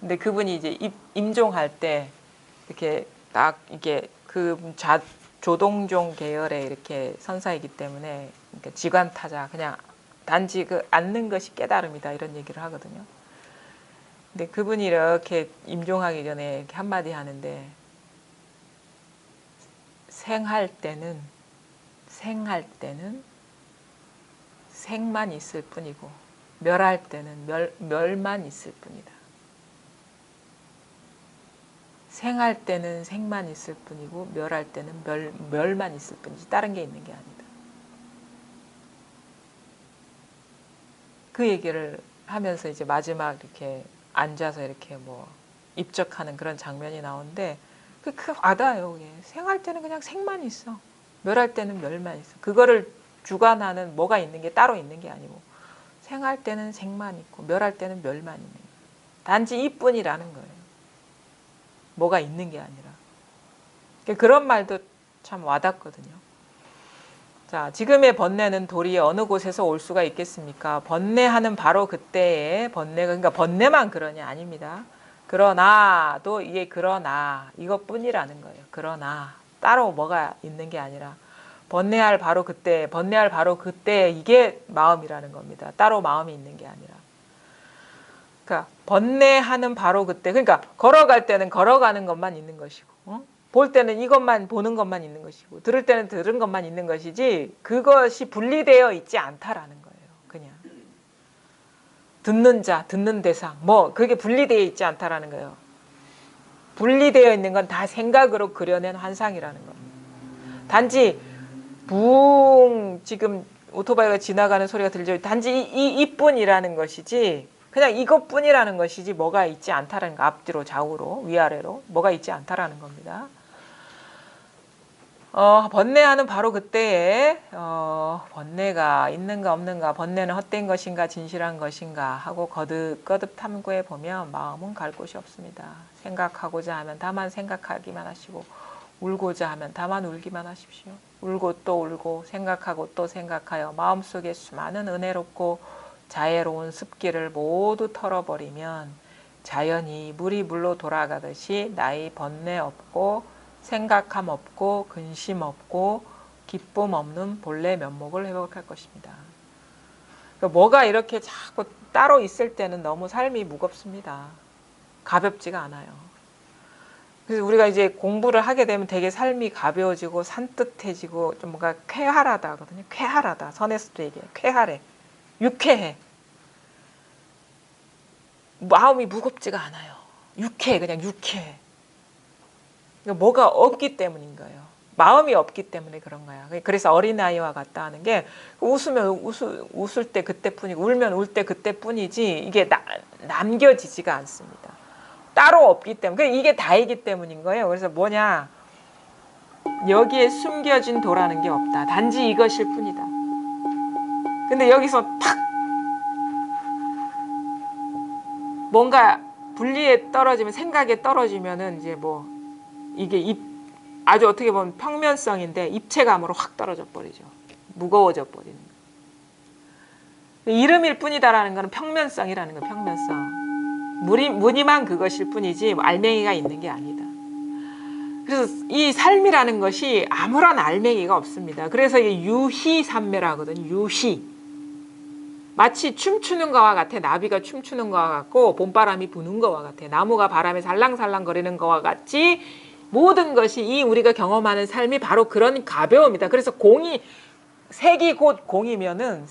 근데 그분이 이제 임종할 때 이렇게 딱 이게 그 조동종 계열의 이렇게 선사이기 때문에 그러니까 지관타자 그냥 단지 그 앉는 것이 깨달음이다 이런 얘기를 하거든요. 근데 그분이 이렇게 임종하기 전에 이렇게 한마디 하는데 생할 때는 생만 있을 뿐이고 멸할 때는 멸만 있을 뿐이다. 생할 때는 생만 있을 뿐이고 멸할 때는 멸만 있을 뿐이지 다른 게 있는 게 아니다. 그 얘기를 하면서 이제 마지막 이렇게 앉아서 이렇게 뭐 입적하는 그런 장면이 나오는데 그 와닿아요. 그게. 생할 때는 그냥 생만 있어. 멸할 때는 멸만 있어. 그거를 주관하는 뭐가 있는 게 따로 있는 게 아니고 생할 때는 생만 있고 멸할 때는 멸만 있는 거예요. 단지 이뿐이라는 거예요. 뭐가 있는 게 아니라. 그런 말도 참 와닿거든요. 자, 지금의 번뇌는 도리에 어느 곳에서 올 수가 있겠습니까? 번뇌하는 바로 그때에 번뇌가 그러니까 번뇌만 그러냐 아닙니다. 그러나도 이게 그러나 이것뿐이라는 거예요. 그러나 따로 뭐가 있는 게 아니라 번뇌할 바로 그때 이게 마음이라는 겁니다. 따로 마음이 있는 게 아니라. 그러니까 번뇌하는 바로 그때 그러니까 걸어갈 때는 걸어가는 것만 있는 것이고 볼 때는 이것만 보는 것만 있는 것이고 들을 때는 들은 것만 있는 것이지 그것이 분리되어 있지 않다라는 거예요. 그냥 듣는 자, 듣는 대상 뭐 그게 분리되어 있지 않다라는 거예요. 분리되어 있는 건 다 생각으로 그려낸 환상이라는 겁니다. 단지 붕 지금 오토바이가 지나가는 소리가 들죠. 단지 이뿐이라는 것이지 그냥 이것뿐이라는 것이지 뭐가 있지 않다라는 거. 앞뒤로 좌우로 위아래로 뭐가 있지 않다라는 겁니다. 번뇌하는 바로 그때에 번뇌가 있는가 없는가 번뇌는 헛된 것인가 진실한 것인가 하고 거듭 탐구해 보면 마음은 갈 곳이 없습니다. 생각하고자 하면 다만 생각하기만 하시고 울고자 하면 다만 울기만 하십시오. 울고 또 울고 생각하고 또 생각하여 마음속에 수많은 은혜롭고 자애로운 습기를 모두 털어버리면 자연히 물이 물로 돌아가듯이 나의 번뇌 없고 생각함 없고 근심 없고 기쁨 없는 본래 면목을 회복할 것입니다. 그러니까 뭐가 이렇게 자꾸 따로 있을 때는 너무 삶이 무겁습니다. 가볍지가 않아요. 그래서 우리가 이제 공부를 하게 되면 되게 삶이 가벼워지고 산뜻해지고 좀 뭔가 쾌활하다 하거든요. 쾌활하다. 선에서도 얘기해요. 쾌활해. 유쾌해. 마음이 무겁지가 않아요. 유쾌해. 그냥 유쾌해. 그러니까 뭐가 없기 때문인 거예요. 마음이 없기 때문에 그런 거야. 그래서 어린아이와 같다 하는 게 웃으면 웃을 때 그때뿐이고 울면 울 때 그때뿐이지 이게 남겨지지가 않습니다. 따로 없기 때문에 이게 다이기 때문인 거예요. 그래서 뭐냐 여기에 숨겨진 도라는 게 없다. 단지 이것일 뿐이다. 근데 여기서 탁 뭔가 분리에 떨어지면 생각에 떨어지면은 이제 뭐 이게 아주 어떻게 보면 평면성인데 입체감으로 확 떨어져 버리죠. 무거워져 버리는 거예요. 이름일 뿐이다라는 것은 평면성이라는 거예요. 평면성. 무늬만 그것일 뿐이지 알맹이가 있는 게 아니다. 그래서 이 삶이라는 것이 아무런 알맹이가 없습니다. 그래서 이게 유희산멸하거든요. 유희. 마치 춤추는 것과 같아. 나비가 춤추는 것과 같고 봄바람이 부는 것과 같아. 나무가 바람에 살랑살랑 거리는 것과 같이 모든 것이 우리가 경험하는 삶이 바로 그런 가벼움이다. 그래서 색이 곧 공이면은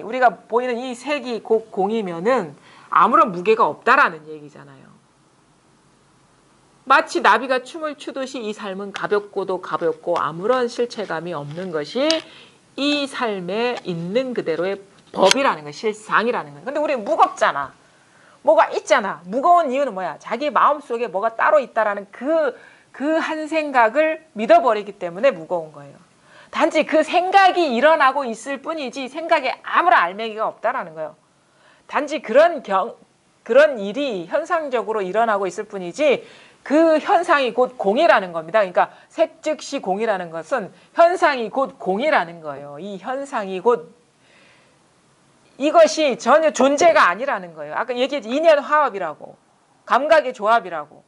우리가 보이는 이 색이 곧 공이면은 아무런 무게가 없다라는 얘기잖아요. 마치 나비가 춤을 추듯이 이 삶은 가볍고도 가볍고 아무런 실체감이 없는 것이 이 삶에 있는 그대로의 법이라는 거예요. 실상이라는 거예요. 근데 우리 무겁잖아. 뭐가 있잖아. 무거운 이유는 뭐야? 자기 마음속에 뭐가 따로 있다라는 그 한 생각을 믿어버리기 때문에 무거운 거예요. 단지 그 생각이 일어나고 있을 뿐이지 생각에 아무런 알맹이가 없다라는 거예요. 단지 그런 일이 현상적으로 일어나고 있을 뿐이지 그 현상이 곧 공이라는 겁니다. 그러니까 색 즉시 공이라는 것은 현상이 곧 공이라는 거예요. 이 현상이 곧 이것이 전혀 존재가 아니라는 거예요. 아까 얘기했지 인연화합이라고. 감각의 조합이라고.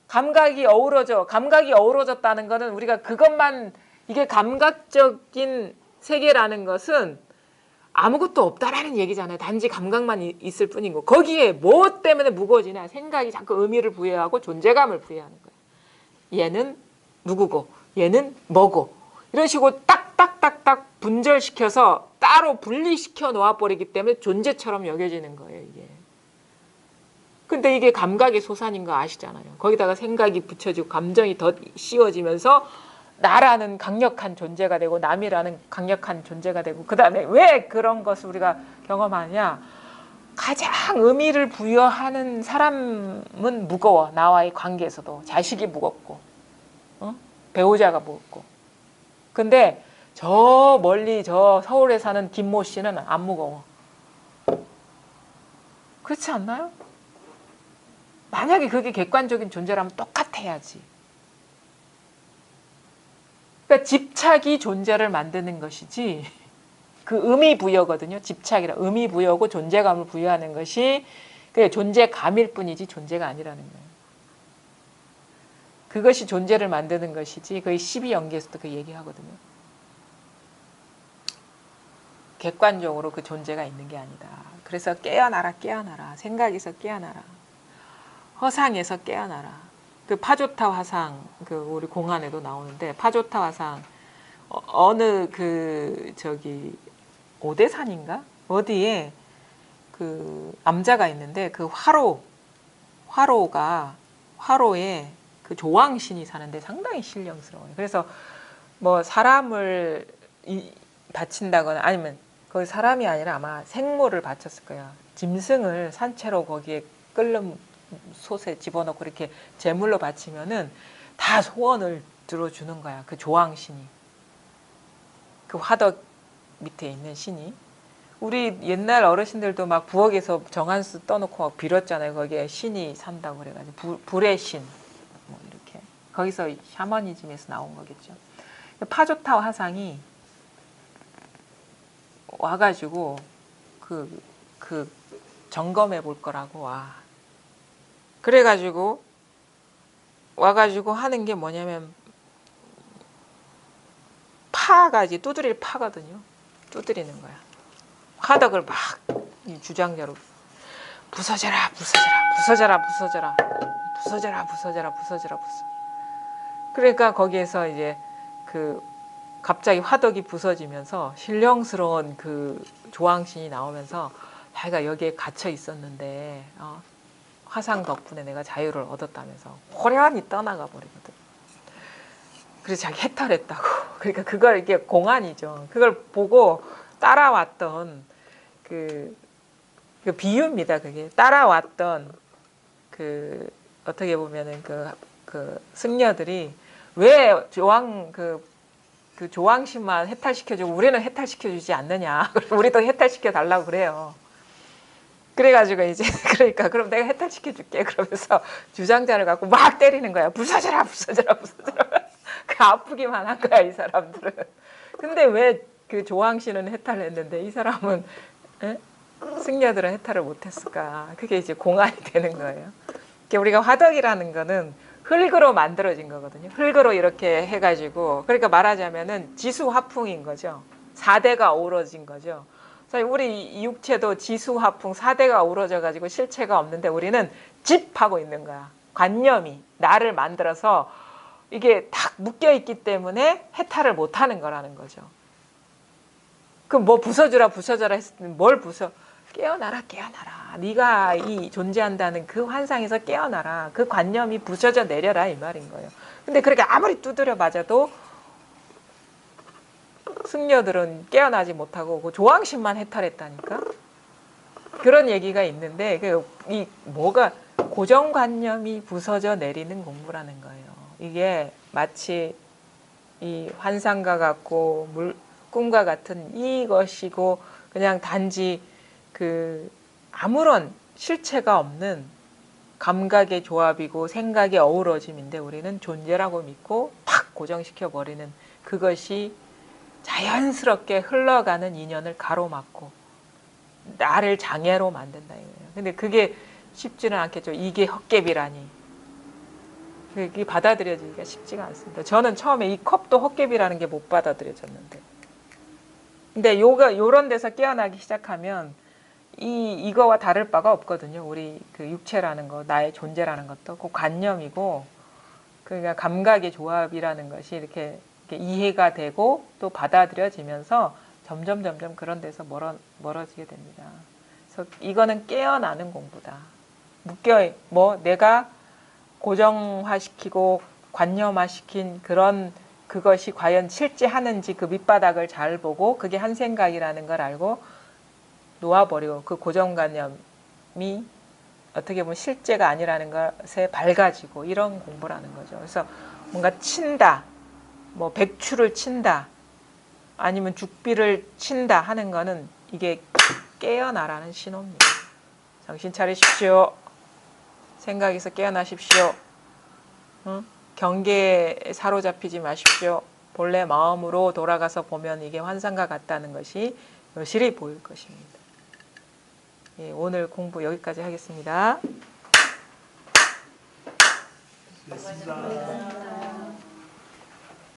감각이 어우러져. 감각이 어우러졌다는 거는 우리가 그것만, 이게 감각적인 세계라는 것은 아무것도 없다라는 얘기잖아요. 단지 감각만 있을 뿐이고, 거기에 뭐 때문에 무거워지냐? 생각이 자꾸 의미를 부여하고 존재감을 부여하는 거예요. 얘는 누구고, 얘는 뭐고, 이런 식으로 딱딱딱딱 분절시켜서 따로 분리시켜 놓아버리기 때문에 존재처럼 여겨지는 거예요, 이게. 근데 이게 감각의 소산인 거 아시잖아요. 거기다가 생각이 붙여지고 감정이 더 씌워지면서 나라는 강력한 존재가 되고 남이라는 강력한 존재가 되고, 그 다음에 왜 그런 것을 우리가 경험하냐? 가장 의미를 부여하는 사람은 무거워. 나와의 관계에서도 자식이 무겁고, 배우자가 무겁고. 근데 저 멀리 저 서울에 사는 김모 씨는 안 무거워. 그렇지 않나요? 만약에 그게 객관적인 존재라면 똑같아야지. 그러니까 집착이 존재를 만드는 것이지, 그 의미 부여거든요. 집착이라 의미 부여고 존재감을 부여하는 것이 그 존재감일 뿐이지 존재가 아니라는 거예요. 그것이 존재를 만드는 것이지, 거의 12연계에서도 그 얘기하거든요. 객관적으로 그 존재가 있는 게 아니다. 그래서 깨어나라, 깨어나라. 생각에서 깨어나라. 허상에서 깨어나라. 그 파조타 화상, 그 우리 공안에도 나오는데, 파조타 화상 어느 그 저기 오대산인가 어디에 그 암자가 있는데, 그 화로에 그 조왕신이 사는데 상당히 신령스러워요. 그래서 뭐 사람을 바친다거나, 아니면 거기 사람이 아니라 아마 생모를 바쳤을 거야. 짐승을 산채로 거기에 끓는 솥에 집어넣고 이렇게 제물로 바치면은 다 소원을 들어주는 거야. 그 조왕신이, 그 화덕 밑에 있는 신이. 우리 옛날 어르신들도 막 부엌에서 정한수 떠놓고 막 빌었잖아요. 거기에 신이 산다고 그래가지고 불의 신, 뭐 이렇게. 거기서 샤머니즘에서 나온 거겠죠. 파조타 화상이 와가지고 그 점검해 볼 거라고 와. 그래가지고 와가지고 하는 게 뭐냐면, 두드리를 파거든요. 두드리는 거야. 화덕을 막 주장자로 부서져라, 부서져라, 부서져라, 부서져라, 부서져라, 부서져라, 부서져라, 부서. 그러니까 거기에서 이제 그 갑자기 화덕이 부서지면서 신령스러운 그 조왕신이 나오면서, 자기가 여기에 갇혀 있었는데 화상 덕분에 내가 자유를 얻었다면서 호련히 떠나가 버리거든. 그래서 자기 해탈했다고. 그러니까 그걸, 이게 공안이죠. 그걸 보고 따라왔던 그 비유입니다. 그게 따라왔던 그 어떻게 보면은 그 승려들이 왜 그 조왕신만 해탈시켜주고 우리는 해탈시켜주지 않느냐. 우리도 해탈시켜 달라고 그래요. 그래가지고 이제 그러니까 그럼 내가 해탈시켜줄게 그러면서 주장자를 갖고 막 때리는 거야. 부서져라, 부서져라, 부서져라. 그 아프기만 한 거야, 이 사람들은. 근데 왜 그 조왕신은 해탈을 했는데 이 사람은, 승려들은 해탈을 못했을까? 그게 이제 공안이 되는 거예요. 우리가 화덕이라는 거는 흙으로 만들어진 거거든요. 흙으로 이렇게 해가지고, 그러니까 말하자면은 지수화풍인 거죠. 4대가 어우러진 거죠. 우리 육체도 지수화풍 4대가 어우러져 가지고 실체가 없는데, 우리는 집하고 있는 거야. 관념이 나를 만들어서 이게 딱 묶여 있기 때문에 해탈을 못 하는 거라는 거죠. 그럼 뭐 부서져라, 부서져라 했을 때 뭘 부서? 깨어나라, 깨어나라. 네가 이 존재한다는 그 환상에서 깨어나라. 그 관념이 부서져 내려라, 이 말인 거예요. 근데 그렇게 아무리 두드려 맞아도 승려들은 깨어나지 못하고 그 조왕신만 해탈했다니까. 그런 얘기가 있는데, 이 뭐가 고정관념이 부서져 내리는 공부라는 거예요. 이게 마치 이 환상과 같고 꿈과 같은 이것이고, 그냥 단지 그 아무런 실체가 없는 감각의 조합이고 생각의 어우러짐인데, 우리는 존재라고 믿고 팍 고정시켜 버리는, 그것이 자연스럽게 흘러가는 인연을 가로막고 나를 장애로 만든다 이거예요. 근데 그게 쉽지는 않겠죠. 이게 헛개비라니. 이게 받아들여지기가 쉽지가 않습니다. 저는 처음에 이 컵도 헛개비라는 게 못 받아들여졌는데. 근데 요런 데서 깨어나기 시작하면 이거와 다를 바가 없거든요. 우리 그 육체라는 거, 나의 존재라는 것도 그 관념이고, 그러니까 감각의 조합이라는 것이 이렇게 이해가 되고 또 받아들여지면서 점점 그런 데서 멀어지게 됩니다. 그래서 이거는 깨어나는 공부다. 내가 고정화시키고 관념화시킨 그것이 과연 실제 하는지 그 밑바닥을 잘 보고 그게 한 생각이라는 걸 알고 놓아버리고 그 고정관념이 어떻게 보면 실제가 아니라는 것에 밝아지고 이런 공부라는 거죠. 그래서 뭔가 친다, 뭐 백추를 친다, 아니면 죽비를 친다 하는 거는 이게 깨어나라는 신호입니다. 정신 차리십시오. 생각에서 깨어나십시오. 경계에 사로잡히지 마십시오. 본래 마음으로 돌아가서 보면 이게 환상과 같다는 것이 여실히 보일 것입니다. 예, 오늘 공부 여기까지 하겠습니다. 수고하셨습니다.